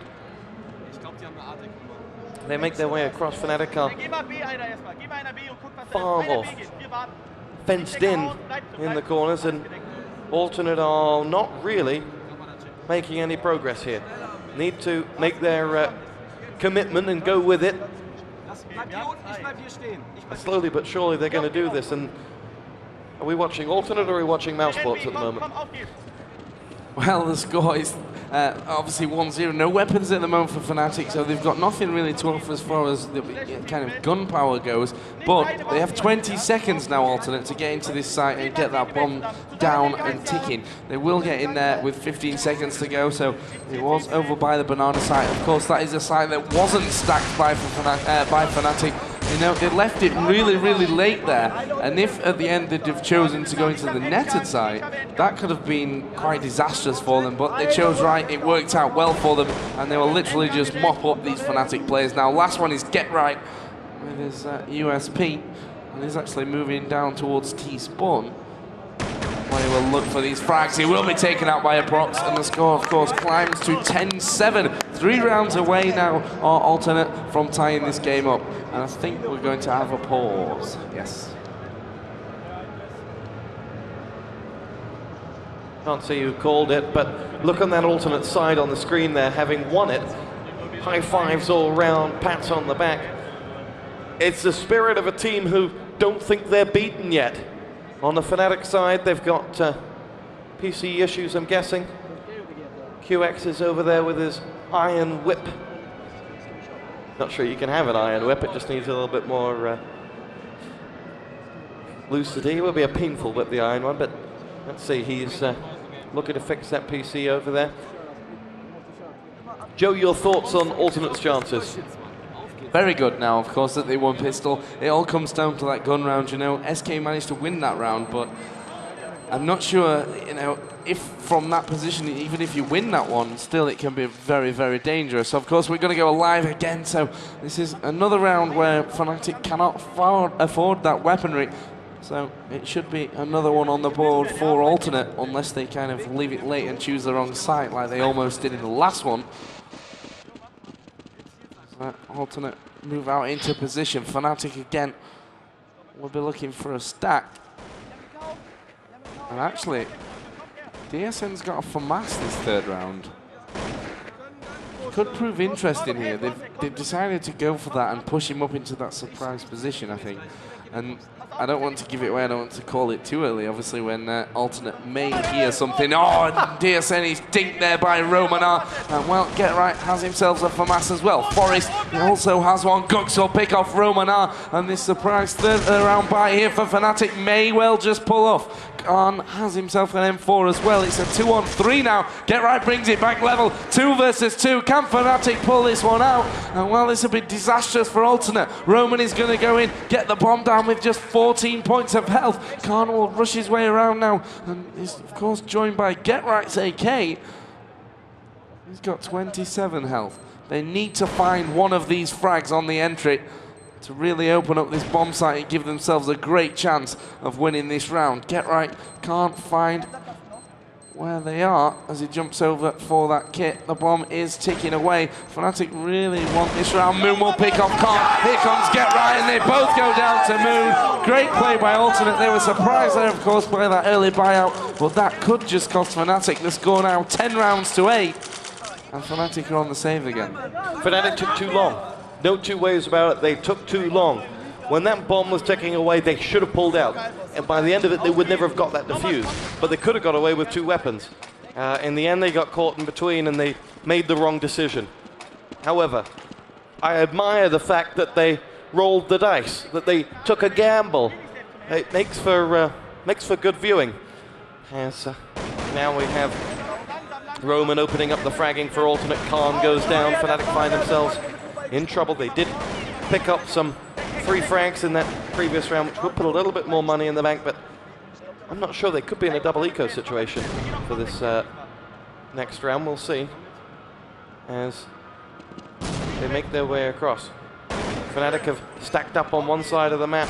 They make their way across. Fnatic are far off, fenced in the corners, and Alternate are not really making any progress here. Need to make their commitment and go with it. Slowly but surely they're going to do this. And are we watching Alternate or are we watching Mouse Sports at the moment? Well, the score is obviously 1-0. No weapons at the moment for Fnatic, so they've got nothing really to offer as far as the kind of gunpowder goes. But they have 20 seconds now, Alternate, to get into this site and get that bomb down and ticking. They will get in there with 15 seconds to go, so it was over by the banana site. Of course, that is a site that wasn't stacked by Fnatic. You know, they left it really, really late there, and if at the end they'd have chosen to go into the netted side, that could have been quite disastrous for them, but they chose right. It worked out well for them, and they will literally just mop up these Fnatic players. Now, last one is Get Right with his USP, and he's actually moving down towards T-spawn. He will look for these frags. He will be taken out by a prox, and the score, of course, climbs to 10-7. 3 rounds away now are Alternate from tying this game up, and I think we're going to have a pause. Yes. Can't see who called it, but look on that Alternate side on the screen there, having won it. high fives all around, pats on the back. It's the spirit of a team who don't think they're beaten yet. On the Fnatic side, they've got PC issues, I'm guessing. QX is over there with his iron whip. Not sure you can have an iron whip, it just needs a little bit more lucidity. It will be a painful whip, the iron one, but let's see, he's looking to fix that PC over there. Joe, your thoughts on Alternate's chances? Very good now, of course, that they won pistol. It all comes down to that gun round, you know. SK managed to win that round, but I'm not sure, you know, if from that position, even if you win that one, still it can be very, very dangerous. So of course, we're going to go live again, so this is another round where Fnatic cannot afford that weaponry. So it should be another one on the board for Alternate, unless they kind of leave it late and choose the wrong site, like they almost did in the last one. So Alternate move out into position. Fnatic again will be looking for a stack. And actually, DSN's got a FAMAS this third round. Could prove interesting here. They've decided to go for that and push him up into that surprise position, I think. And I don't want to give it away, I don't want to call it too early, obviously, when Alternate may hear something. Oh, and DSN is dinked there by Romanar. And well, Get Right has himself a FAMAS as well. Forest also has one. Gux will pick off Romanar. And this surprise third round buy here for Fnatic may well just pull off. Khan has himself an M4 as well. It's a 2-on-3 now. Get Right brings it back level. 2 versus 2. Can Fnatic pull this one out? And well, this will be disastrous for Alternate. Roman is going to go in, get the bomb down with just 14 points of health. Khan will rush his way around now. And is, of course, joined by Get Right's AK. He's got 27 health. They need to find one of these frags on the entry to really open up this bomb site and give themselves a great chance of winning this round. Get Right can't find where they are as he jumps over for that kit. The bomb is ticking away. Fnatic really want this round. Moon will pick off Khan. Here comes Get Right, and they both go down to Moon. Great play by Alternate. They were surprised there, of course, by that early buyout, but that could just cost Fnatic the score now, 10 rounds to 8. And Fnatic are on the save again. Fnatic took too long. No two ways about it, they took too long. When that bomb was ticking away, they should have pulled out. And by the end of it, they would never have got that defused. But they could have got away with 2 weapons. In the end, they got caught in between and they made the wrong decision. However, I admire the fact that they rolled the dice, that they took a gamble. It makes for good viewing. As now we have Roman opening up the fragging for Alternate. Khan goes down. Fnatic find themselves in trouble. They did pick up some free frags in that previous round, which would put a little bit more money in the bank, but I'm not sure. They could be in a double eco situation for this next round. We'll see as they make their way across. Fnatic have stacked up on one side of the map,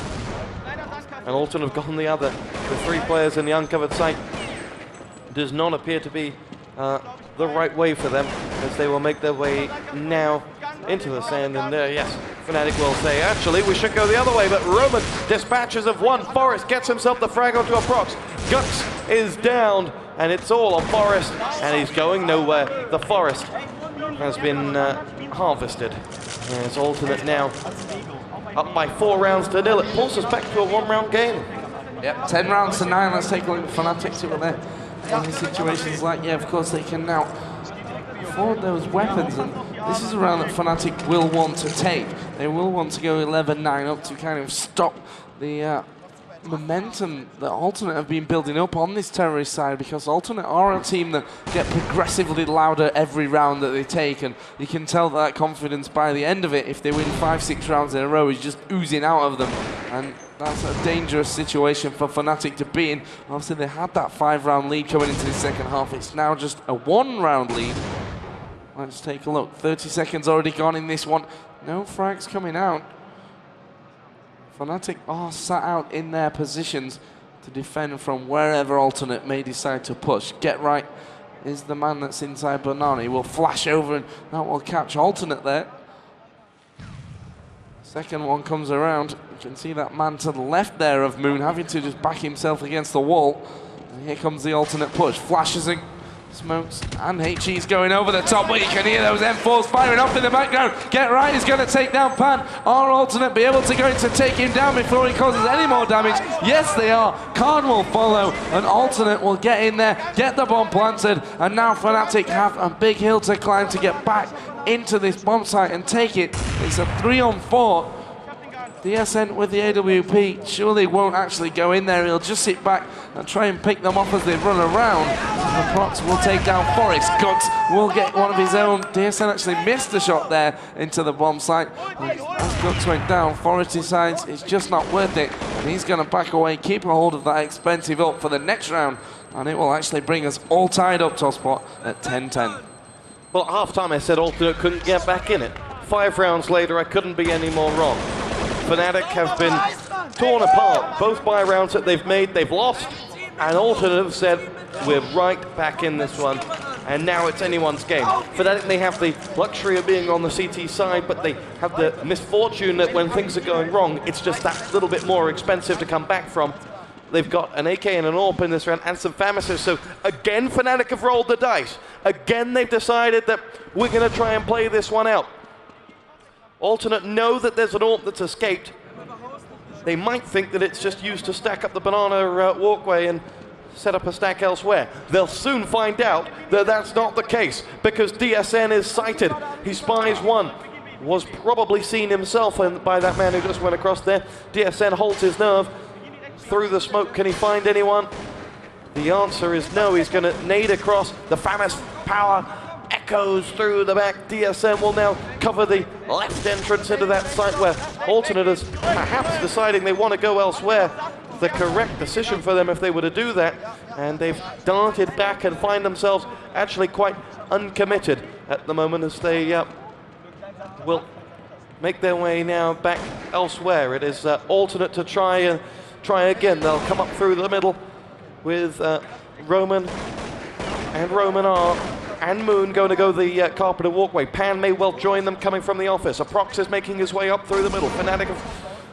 and Alternate have gone the other. The 3 players in the uncovered site does not appear to be the right way for them, as they will make their way now into the sand. And yes, Fnatic will say, actually, we should go the other way, but Roman dispatches of 1. Forest gets himself the frag onto a prox. Gux is down, and it's all on Forest, and he's going nowhere. The Forest has been harvested. As Alternate now up by 4 rounds to 0. It pulls us back to a 1-round game. Yep, 10 rounds to 9. Let's take a look at Fnatic, see what they're in these situations like. Yeah, of course, they can now afford those weapons, and this is a round that Fnatic will want to take. They will want to go 11-9 up to kind of stop the momentum that Alternate have been building up on this terrorist side, because Alternate are a team that get progressively louder every round that they take, and you can tell that confidence by the end of it, if they win 5-6 rounds in a row, is just oozing out of them. And that's a dangerous situation for Fnatic to be in. Obviously, they had that 5-round lead coming into the second half. It's now just a 1-round lead. Let's take a look. 30 seconds already gone in this one. No frags coming out. Fnatic are sat out in their positions to defend from wherever Alternate may decide to push. Get Right is the man that's inside Banana. He will flash over, and that will catch Alternate there. Second one comes around. You can see that man to the left there of Moon having to just back himself against the wall. And here comes the Alternate push. Flashes and Smokes and HE's going over the top, but you can hear those M4s firing off in the background. Get Right is going to take down Pan. Are Alternate be able to go in to take him down before he causes any more damage? Yes, they are. Khan will follow, and Alternate will get in there, get the bomb planted, and now Fnatic have a big hill to climb to get back into this bomb site and take it. It's a 3-on-4. DSN with the AWP surely won't actually go in there. He'll just sit back and try and pick them off as they run around. The Prox will take down Forest. Guts will get one of his own. DSN actually missed the shot there into the bomb site. As Guts went down, Forest decides it's just not worth it. And he's going to back away, keep a hold of that expensive ult for the next round. And it will actually bring us all tied up top spot at 10-10. Well, at half-time I said Alternate couldn't get back in it. 5 rounds later, I couldn't be any more wrong. Fnatic have been torn apart. Both buy rounds that they've made, they've lost. And Alternate have said, we're right back in this one. And now it's anyone's game. Fnatic, they have the luxury of being on the CT side, but they have the misfortune that when things are going wrong, it's just that little bit more expensive to come back from. They've got an AK and an AWP in this round and some Famisers. So again, Fnatic have rolled the dice. Again, they've decided that we're going to try and play this one out. Alternate know that there's an AWP that's escaped. They might think that it's just used to stack up the banana walkway and set up a stack elsewhere. They'll soon find out that that's not the case, because DSN is sighted. He spies one. Was probably seen himself by that man who just went across there. DSN holds his nerve. Through the smoke, can he find anyone? The answer is no. He's going to nade across. The Famous power echoes through the back. DSM will now cover the left entrance into that site where Alternate is perhaps deciding they want to go elsewhere. The correct decision for them if they were to do that. And they've darted back and find themselves actually quite uncommitted at the moment as they will make their way now back elsewhere. It is Alternate to try again. They'll come up through the middle with Roman and Roman R. and Moon going to go the carpeted walkway. Pan may well join them coming from the office. Aprox is making his way up through the middle. Fnatic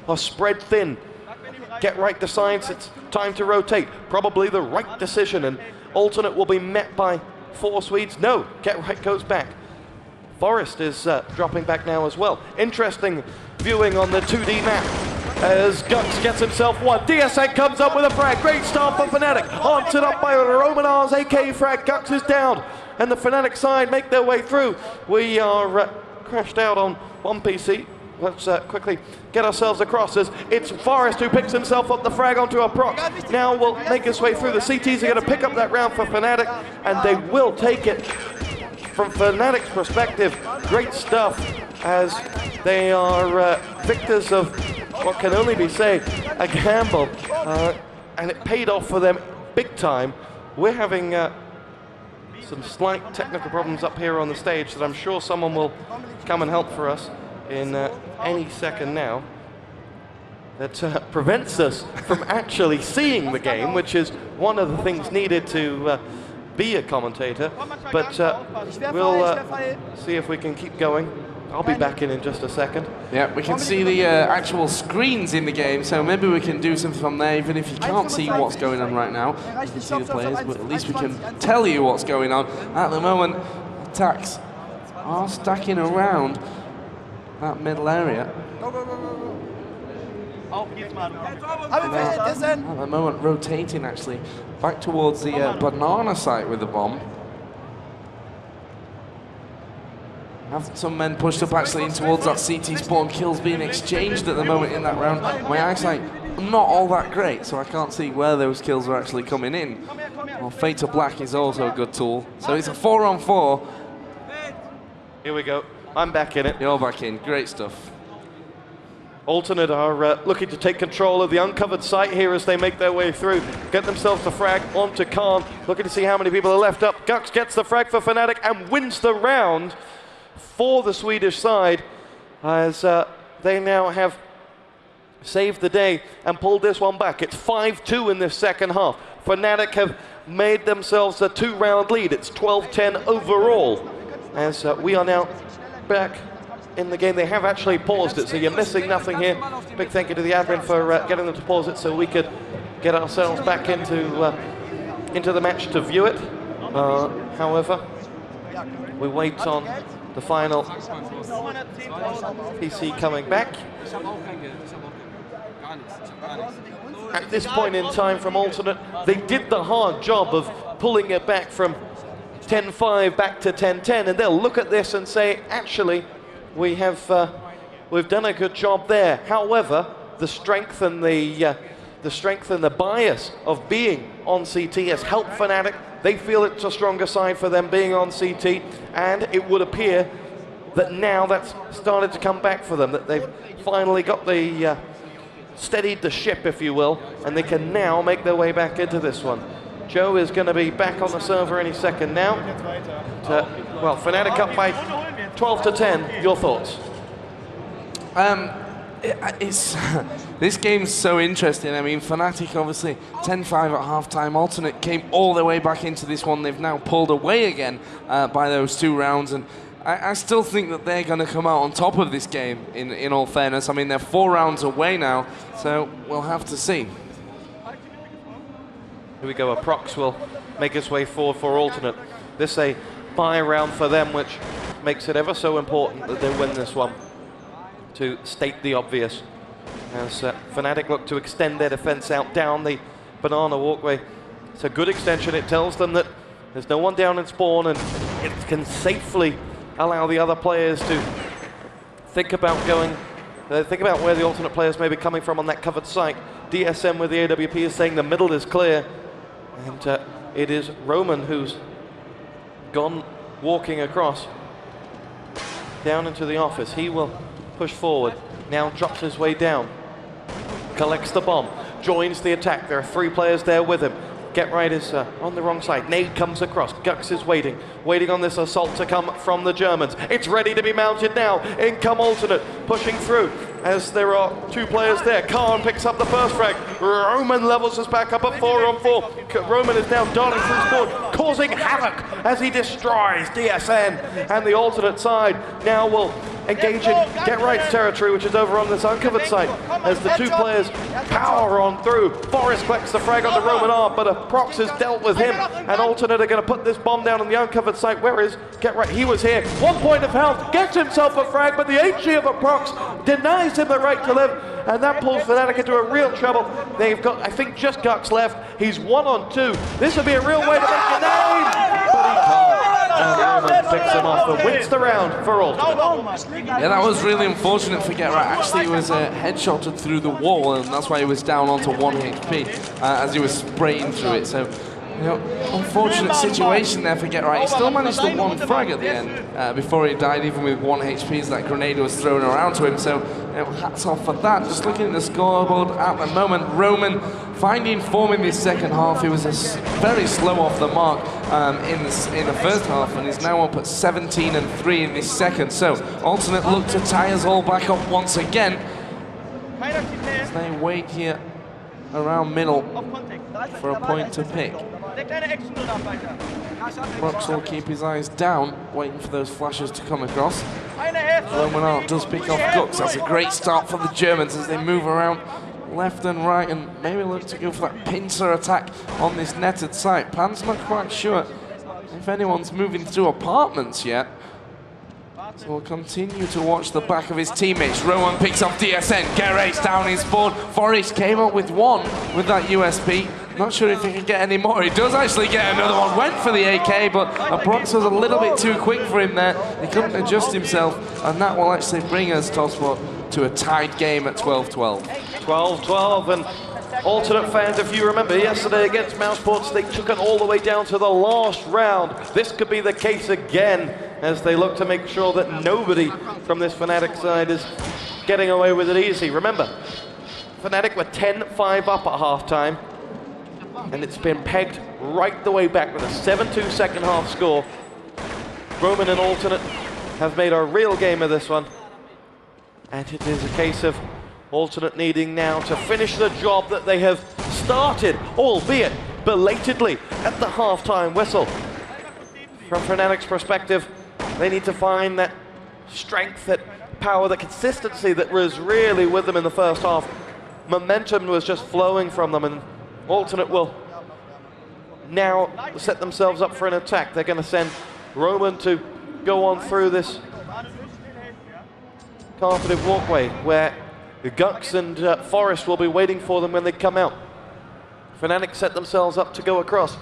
are spread thin. Get Right decides it's time to rotate. Probably the right decision, and Alternate will be met by 4 Swedes. No, Get Right goes back. Forest is dropping back now as well. Interesting viewing on the 2D map as Gux gets himself one. DSN comes up with a frag. Great start for Fnatic. Answered up by Romanar's AK frag. Gux is down. And the Fnatic side make their way through. We are crashed out on one PC. Let's quickly get ourselves across as it's Forest who picks himself up the frag onto a proc. Now we'll make his way through. The CTs are going to pick up that round for Fnatic, and they will take it. From Fnatic's perspective, great stuff as they are victors of what can only be said a gamble, and it paid off for them big time. We're having some slight technical problems up here on the stage that I'm sure someone will come and help for us in any second now. That prevents us from actually seeing the game, which is one of the things needed to be a commentator, but we'll see if we can keep going. I'll be back in just a second. Yeah, we can see the actual screens in the game, so maybe we can do something from there, even if you can't see what's going on right now. You can see the players, but at least we can tell you what's going on. At the moment, attacks are stacking around that middle area. At the moment, rotating actually back towards the banana site with the bomb. Have some men pushed up actually in towards that CT spawn. Kills being exchanged at the moment in that round. My eyesight not all that great, so I can't see where those kills are actually coming in. Well, Fade to Black is also a good tool. So it's a 4-on-4. Here we go. I'm back in it. You're back in. Great stuff. Alternate are looking to take control of the uncovered site here as they make their way through. Get themselves the frag onto Khan. Looking to see how many people are left up. Gux gets the frag for Fnatic and wins the round for the Swedish side as they now have saved the day and pulled this one back. It's 5-2 in this second half. Fnatic have made themselves a 2-round lead. It's 12-10 overall as we are now back in the game. They have actually paused it, so you're missing nothing here. Big thank you to the admin for getting them to pause it so we could get ourselves back into the match to view it. However, we wait on the final PC coming back. At this point in time from Alternate, they did the hard job of pulling it back from 10-5 back to 10-10, and they'll look at this and say, actually, we've done a good job there. However, the strength and the bias of being on CT has helped Fnatic. They feel it's a stronger side for them being on CT, and it would appear that now that's started to come back for them, that they've finally got the steadied the ship, if you will, and they can now make their way back into this one. Joe is going to be back on the server any second now. Well, Fnatic up by 12-10. Your thoughts? This game's so interesting. I mean, Fnatic obviously 10-5 at halftime. Alternate came all the way back into this one. They've now pulled away again by those 2 rounds, and I still think that they're going to come out on top of this game, in all fairness. I mean, they're 4 rounds away now, so we'll have to see. Here we go, a Prox will make his way forward for Alternate. This a bye round for them, which makes it ever so important that they win this one, to state the obvious. As Fnatic look to extend their defense out down the banana walkway. It's a good extension. It tells them that there's no one down in spawn, and it can safely allow the other players to think about where the alternate players may be coming from on that covered site. DSM with the AWP is saying the middle is clear, and it is Roman who's gone walking across down into the office. He will push forward, now drops his way down, collects the bomb, joins the attack. There are 3 players there with him. Get Right is on the wrong side. Nade comes across. Gux is waiting on this assault to come from the Germans. It's ready to be mounted now. In come Alternate, pushing through as there are 2 players there. Khan picks up the first frag. Roman levels us back up at 4-on-4. Roman is now darting through his board, causing havoc as he destroys DSN. And the Alternate side now will engage in Get Right's territory, which is over on this uncovered site, as the 2 players power on through. Forrest collects the frag on the Roman arm, but a Prox has dealt with him, and Alternate are going to put this bomb down on the uncovered site. Where is Get Right? He was here. 1 point of health, gets himself a frag, but the HG of a Prox denies him the right to live, and that pulls Fnatic into a real trouble. They've got, I think, just Gux left. He's 1-on-2. This would be a real way to make a name, but he can't. And Roman picks him off and wins the round for Alternate. Yeah, that was really unfortunate for Get Right. Actually, he was headshotted through the wall, and that's why he was down onto 1 HP as he was spraying through it. So, you know, unfortunate situation there for Get Right. He still managed the 1 frag at the end before he died, even with 1 HP as that grenade was thrown around to him. So, you know, hats off for that. Just looking at the scoreboard at the moment, Roman finding form in this second half. He was very slow off the mark in the first half, and is now up at 17-3 in this second. So, Alternate look to tie us all back up once again as they wait here around middle for a point to pick. Prox will keep his eyes down, waiting for those flashes to come across. Roman does pick off Gux. That's a great start for the Germans as they move around left and right and maybe look to go for that pincer attack on this netted site. Pan's not quite sure if anyone's moving through apartments yet. So we'll continue to watch the back of his teammates. Roman picks off DSN. Geray's down his board. Forrest came up with 1 with that USP. Not sure if he can get any more. He does actually get another one. Went for the AK, but Prox was a little bit too quick for him there. He couldn't adjust himself, and that will actually bring us, Tosspot, to a tied game at 12-12. 12-12, and Alternate fans, if you remember yesterday against Mouseports, they took it all the way down to the last round. This could be the case again as they look to make sure that nobody from this Fnatic side is getting away with it easy. Remember, Fnatic were 10-5 up at halftime, and it's been pegged right the way back with a 7-2 second half score. Roman and Alternate have made a real game of this one, and it is a case of Alternate needing now to finish the job that they have started, albeit belatedly, at the halftime whistle. From Fnatic's perspective, they need to find that strength, that power, that consistency that was really with them in the first half. Momentum was just flowing from them, and Alternate will now set themselves up for an attack. They're going to send Roman to go on through this carpeted walkway where Gux and Forest will be waiting for them when they come out. Fnatic set themselves up to go across.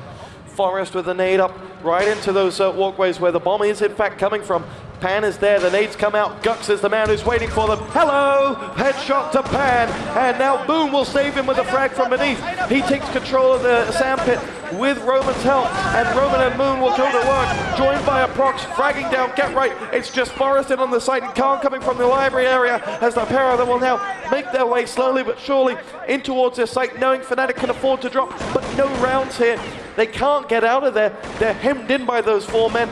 Forest with the nade up right into those walkways where the bomb is in fact coming from. Pan is there, the nades come out, Gux is the man who's waiting for them. Hello! Headshot to Pan, and now Boom will save him with a frag from beneath. He takes control of the sandpit with Roman's help, and Roman and Moon will go to work, joined by a Prox, fragging down Get Right. It's just Forest in on the site, and Khan coming from the library area, as the pair of them will now make their way slowly but surely in towards their site, knowing Fnatic can afford to drop, but no rounds here. They can't get out of there. They're hemmed in by those 4 men.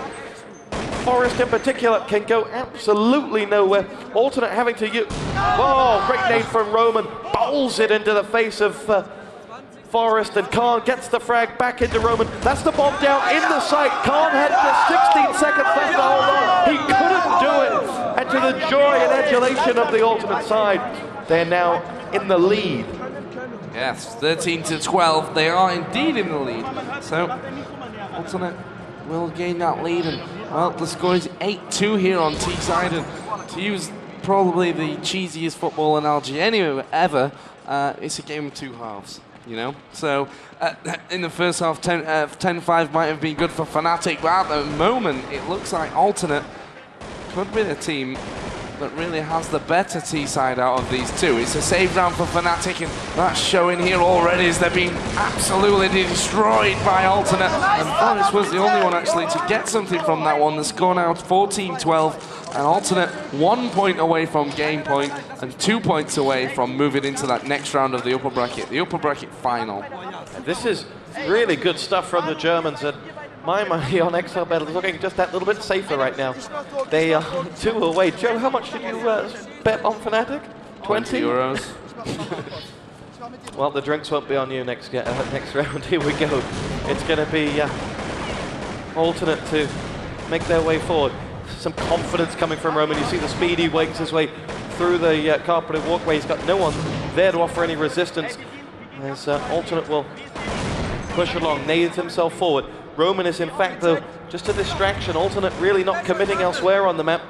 Forest in particular can go absolutely nowhere. Alternate having to use... Oh, great nade from Roman. Bowls it into the face of Forest, and Khan gets the frag back into Roman. That's the bomb down in the site. Khan had just 16 seconds left to hold on. He couldn't do it. And to the joy and adulation of the Ultimate side, they're now in the lead. Yes, 13-12. They are indeed in the lead. So, Ultimate will gain that lead, and well, the score is 8-2 here on T side, and to use probably the cheesiest football analogy ever, it's a game of 2 halves, you know? So, in the first half, 10-5 might have been good for Fnatic, but at the moment, it looks like Alternate could be the team that really has the better T side out of these two. It's a save round for Fnatic, and that's showing here already as they're being absolutely destroyed by Alternate. And Forest was the only one actually to get something from that one. The score now 14-12, and Alternate 1 point away from game point and 2 points away from moving into that next round of the upper bracket final. This is really good stuff from the Germans, and my money on XL Battle is looking just that little bit safer right now. They are 2 away. Joe, how much did you bet on Fnatic? 20 euros. Well, the drinks won't be on you next round. Here we go. It's going to be Alternate to make their way forward. Some confidence coming from Roman. You see the speed he wakes his way through the carpeted walkway. He's got no one there to offer any resistance. As Alternate will push along, nades himself forward. Roman is in fact, though, just a distraction. Alternate really not committing elsewhere on the map.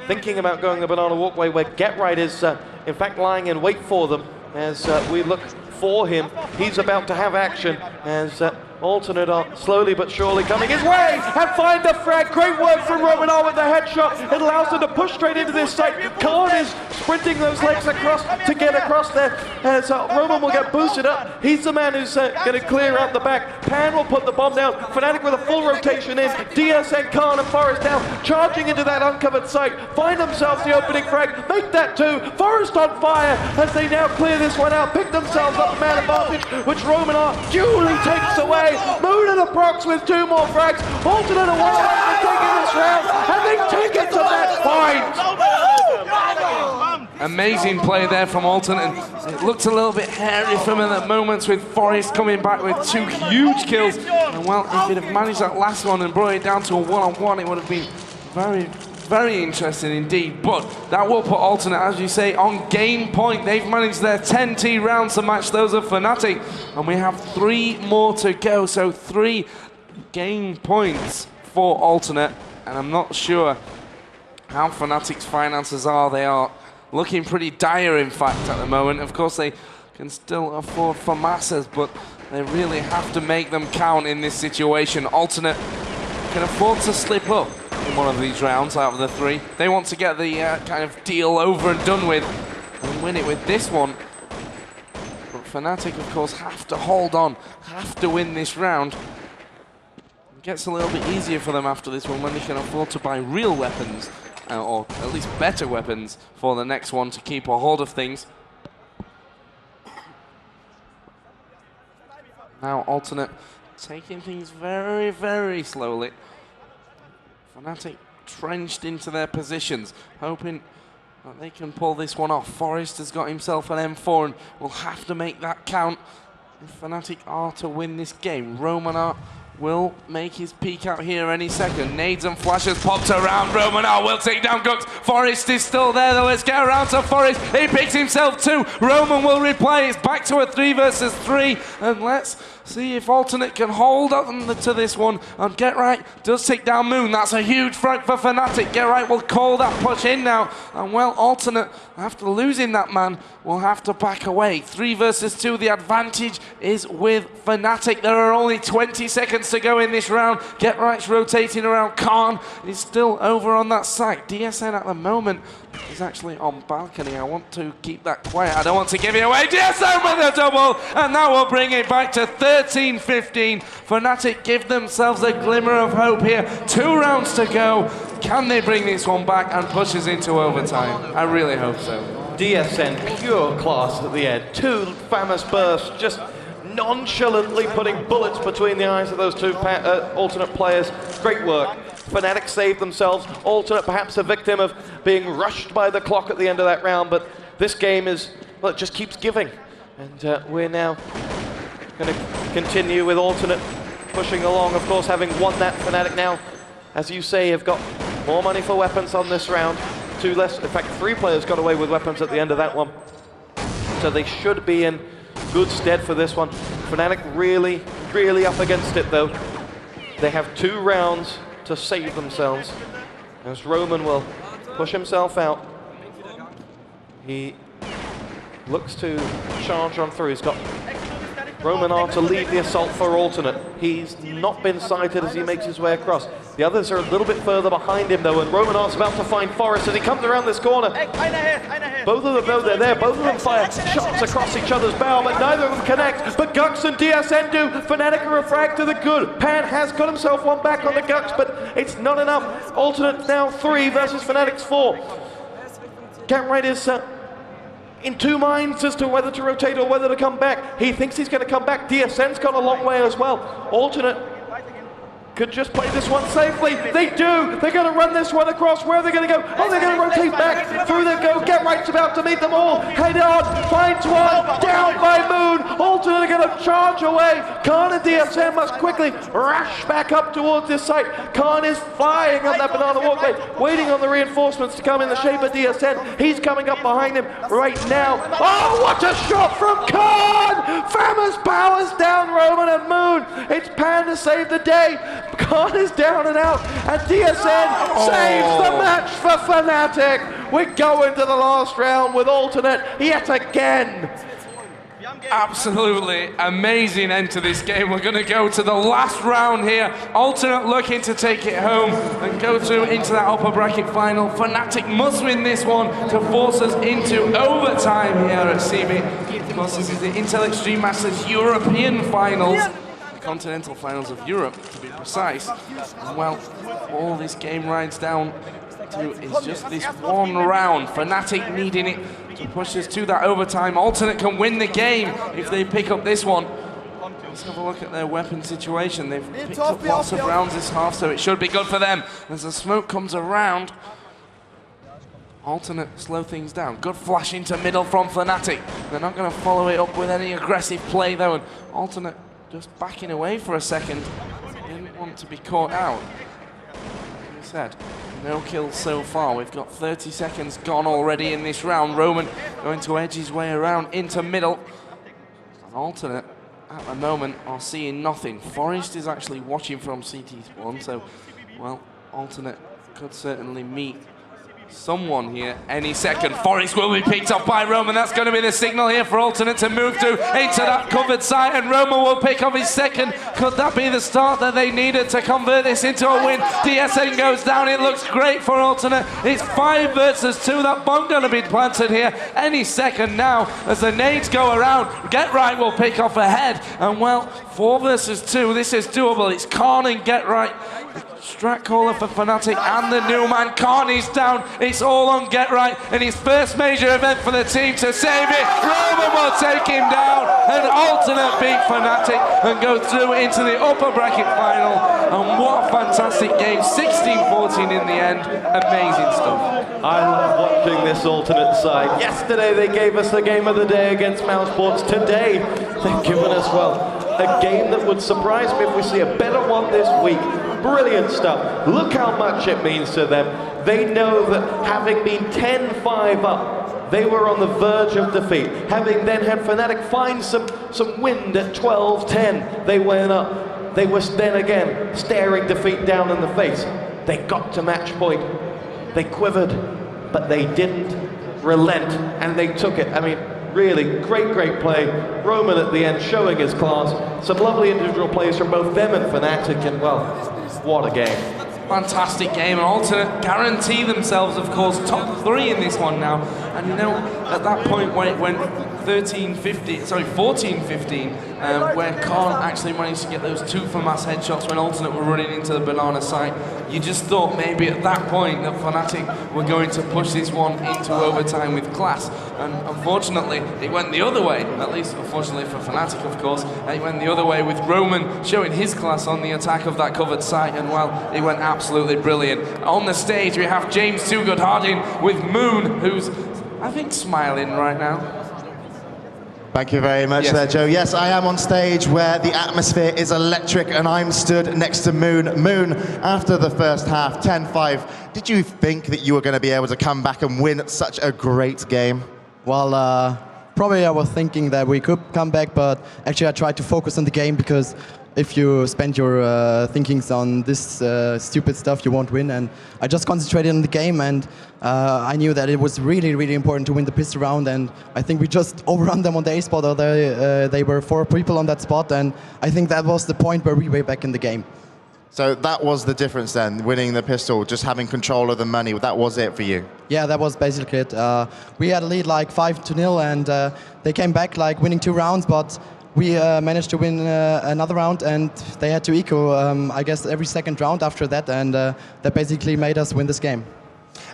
Thinking about going the banana walkway where Get Right is in fact lying in wait for them as we look for him. He's about to have action as Alternate are slowly but surely coming his way and find the frag. Great work from Roman R with the headshot. It allows them to push straight into this site. Khan is sprinting those legs across to get across there as Roman will get boosted up. He's the man who's going to clear out the back. Pan will put the bomb down. Fnatic with a full rotation in. DS and Khan and Forest now charging into that uncovered site. Find themselves the opening frag. Make that 2. Forest on fire as they now clear this one out. Pick themselves up a man advantage, which Roman R duly takes away. Moon and the Prox with 2 more frags. Alternate away after taking this round, and they take it to that point. Amazing play there from Alternate. It looked a little bit hairy from him at moments, with Forest coming back with 2 huge kills. And well, if he'd have managed that last one and brought it down to a 1-on-1, it would have been very interesting indeed. But that will put Alternate, as you say, on game point. They've managed their 10T rounds to match those of Fnatic, and we have 3 more to go. So 3 game points for Alternate, and I'm not sure how Fnatic's finances are. They are looking pretty dire, in fact, at the moment. Of course, they can still afford for masses, but they really have to make them count in this situation. Alternate can afford to slip up in one of these rounds out of the 3. They want to get the kind of deal over and done with and win it with this one. But Fnatic, of course, have to hold on, have to win this round. It gets a little bit easier for them after this one when they can afford to buy real weapons, or at least better weapons for the next one to keep a hold of things. Now Alternate taking things very slowly. Fnatic trenched into their positions, hoping that they can pull this one off. Forest has got himself an M4 and will have to make that count if Fnatic are to win this game. Roman are will make his peak out here any second. Nades and flashes popped around. Roman will take down Gux. Forest is still there though. Let's get around to Forest. He picks himself too. Roman will reply. It's back to a 3 versus 3. And let's see if Alternate can hold on to this one. And Get Right does take down Moon. That's a huge frag for Fnatic. Get Right will call that push in now. And well, Alternate, after losing that man, will have to back away. 3 versus 2. The advantage is with Fnatic. There are only 20 seconds to go in this round. Get Right's rotating around. Khan is still over on that side. DSN at the moment is actually on balcony. I want to keep that quiet. I don't want to give it away. DSN with a double, and that will bring it back to 13-15. Fnatic give themselves a glimmer of hope here. 2 rounds to go. Can they bring this one back and push us into overtime? I really hope so. DSN, pure class at the end. 2 famous bursts, just nonchalantly putting bullets between the eyes of those 2 alternate players. Great work. Fnatic saved themselves. Alternate perhaps a victim of being rushed by the clock at the end of that round, but this game is, well, it just keeps giving. And we're now going to continue with Alternate pushing along, of course, having won that. Fnatic now, as you say, have got more money for weapons on this round. 2 less, in fact 3 players got away with weapons at the end of that one. So they should be in good stead for this one. Fnatic really, really up against it though. They have 2 rounds to save themselves. As Roman will push himself out. He looks to charge on through. He's got Roman to lead the assault for Alternate. He's not been sighted as he makes his way across. The others are a little bit further behind him though, and Roman is about to find Forest as he comes around this corner. Both of them know they're there. Both of them fire shots across each other's bow, but neither of them connect. But Gux and DSN do. Fnatic are a frag to the good. Pan has got himself one back on the Gux, but it's not enough. Alternate now 3 versus Fnatic's 4. Get Right is in 2 minds as to whether to rotate or whether to come back. He thinks he's going to come back. DSN's gone a long way as well. Alternate could just play this one safely. They do. They're going to run this one across. Where are they going to go? Oh, they're going to rotate back. Through they go. Get Right's about to meet them all. Head on. Finds one. Down by Moon. Alternate are going to charge away. Khan and DSN must quickly rush back up towards this site. Khan is flying on that banana walkway, waiting on the reinforcements to come in the shape of DSN. He's coming up behind him right now. Oh, what a shot from Khan! Famous powers down Roman and Moon. It's Pan to save the day. Khan is down and out, and DSN saves the match for Fnatic. We're going to the last round with Alternate yet again. Absolutely amazing end to this game. We're going to go to the last round here. Alternate looking to take it home and go through into that upper bracket final. Fnatic must win this one to force us into overtime here at CB. Of course, this is the Intel Extreme Masters European Finals. Continental Finals of Europe, to be precise. And well, all this game rides down to is just this one round. Fnatic needing it to push us to that overtime. Alternate can win the game if they pick up this one. Let's have a look at their weapon situation. They've picked up lots of rounds this half, so it should be good for them. As the smoke comes around, Alternate slow things down. Good flash into middle from Fnatic. They're not going to follow it up with any aggressive play though, and Alternate just backing away for a second. Didn't want to be caught out. Like I said, no kills so far. We've got 30 seconds gone already in this round. Roman going to edge his way around into middle. And Alternate at the moment are seeing nothing. Forest is actually watching from CT spawn, so well, Alternate could certainly meet someone here any second. Forest will be picked up by Roman. That's going to be the signal here for Alternate to move through into that covered site, and Roman will pick up his second. Could that be the start that they needed to convert this into a win? DSN goes down. It looks great for Alternate. It's 5 versus 2. That bomb going to be planted here any second now as the nades go around. Get Right will pick off ahead, and well, 4 versus 2. This is doable. It's Khan and Get Right. Strat caller for Fnatic and the new man. Khan is down. It's all on Get Right, and his first major event for the team to save it. Roman will take him down, and Alternate beat Fnatic and go through into the upper bracket final. And what a fantastic game. 16-14 in the end. Amazing stuff. I love watching this Alternate side. Yesterday they gave us the game of the day against Mousesports. Today they've given us, well, a game that would surprise me if we see a better one this week. Brilliant stuff. Look how much it means to them. They know that having been 10-5 up, they were on the verge of defeat. Having then had Fnatic find some wind at 12-10, they went up. They were then again staring defeat down in the face. They got to match point. They quivered, but they didn't relent, and they took it. I mean, really great play. Roman at the end showing his class. Some lovely individual plays from both them and Fnatic, and well, what a game. Fantastic game, and Alternate guarantee themselves, of course, top 3 in this one now. And you know, at that point when it went 14-15, where Khan actually managed to get those 2 FAMAS headshots when Alternate were running into the banana site, you just thought maybe at that point that Fnatic were going to push this one into overtime with class. And unfortunately, it went the other way, at least unfortunately for Fnatic, of course. It went the other way with Roman showing his class on the attack of that covered site, and well, it went absolutely brilliant. On the stage, we have James Too Good Harding with Moon, who's, I think, smiling right now. Thank you very much there, Joe. Yes, I am on stage where the atmosphere is electric, and I'm stood next to Moon. Moon, after the first half, 10-5, did you think that you were going to be able to come back and win such a great game? Well, probably I was thinking that we could come back, but actually I tried to focus on the game, because if you spend your thinkings on this stupid stuff, you won't win. And I just concentrated on the game, and I knew that it was really important to win the pistol round, and I think we just overrun them on the A spot. They were 4 people on that spot, and I think that was the point where we were back in the game. So that was the difference then, winning the pistol, just having control of the money, that was it for you? Yeah, that was basically it. We had a lead like 5-0, and they came back like winning 2 rounds, but we managed to win another round, and they had to eco, I guess, every second round after that, and that basically made us win this game.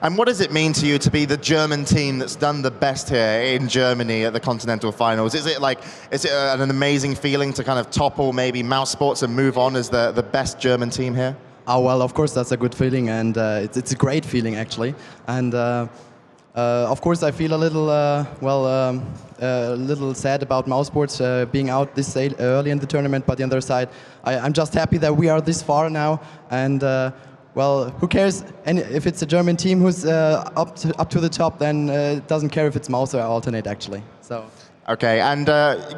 And what does it mean to you to be the German team that's done the best here in Germany at the Continental Finals? Is it an amazing feeling to kind of topple maybe Mouse Sports and move on as the best German team here? Oh, well, of course that's a good feeling, and it's a great feeling actually. And of course I feel a little, a little sad about Mouse Sports being out this early in the tournament, but on the other side, I'm just happy that we are this far now, and well, who cares? And if it's a German team who's up to the top, then it doesn't care if it's Mouse or Alternate, actually. So. Okay, and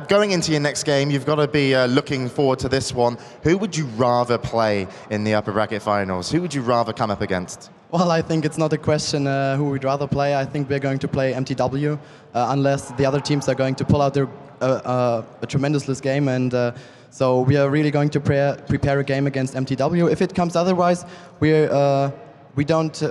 going into your next game, you've got to be looking forward to this one. Who would you rather play in the upper bracket finals? Who would you rather come up against? Well, I think it's not a question who we'd rather play. I think we're going to play MTW, unless the other teams are going to pull out their a tremendous game, and so we are really going to prepare a game against MTW. If it comes otherwise, we don't.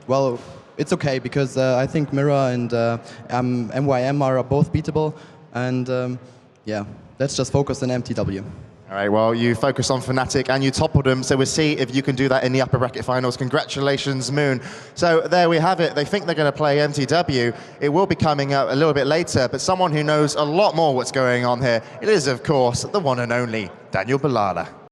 Well, it's okay, because I think Mirror and MYM are both beatable, and yeah, let's just focus on MTW. All right, well, you focus on Fnatic and you toppled them, so we'll see if you can do that in the upper bracket finals. Congratulations, Moon. So there we have it. They think they're going to play MTW. It will be coming up a little bit later, but someone who knows a lot more what's going on here, it is, of course, the one and only Daniel Balala.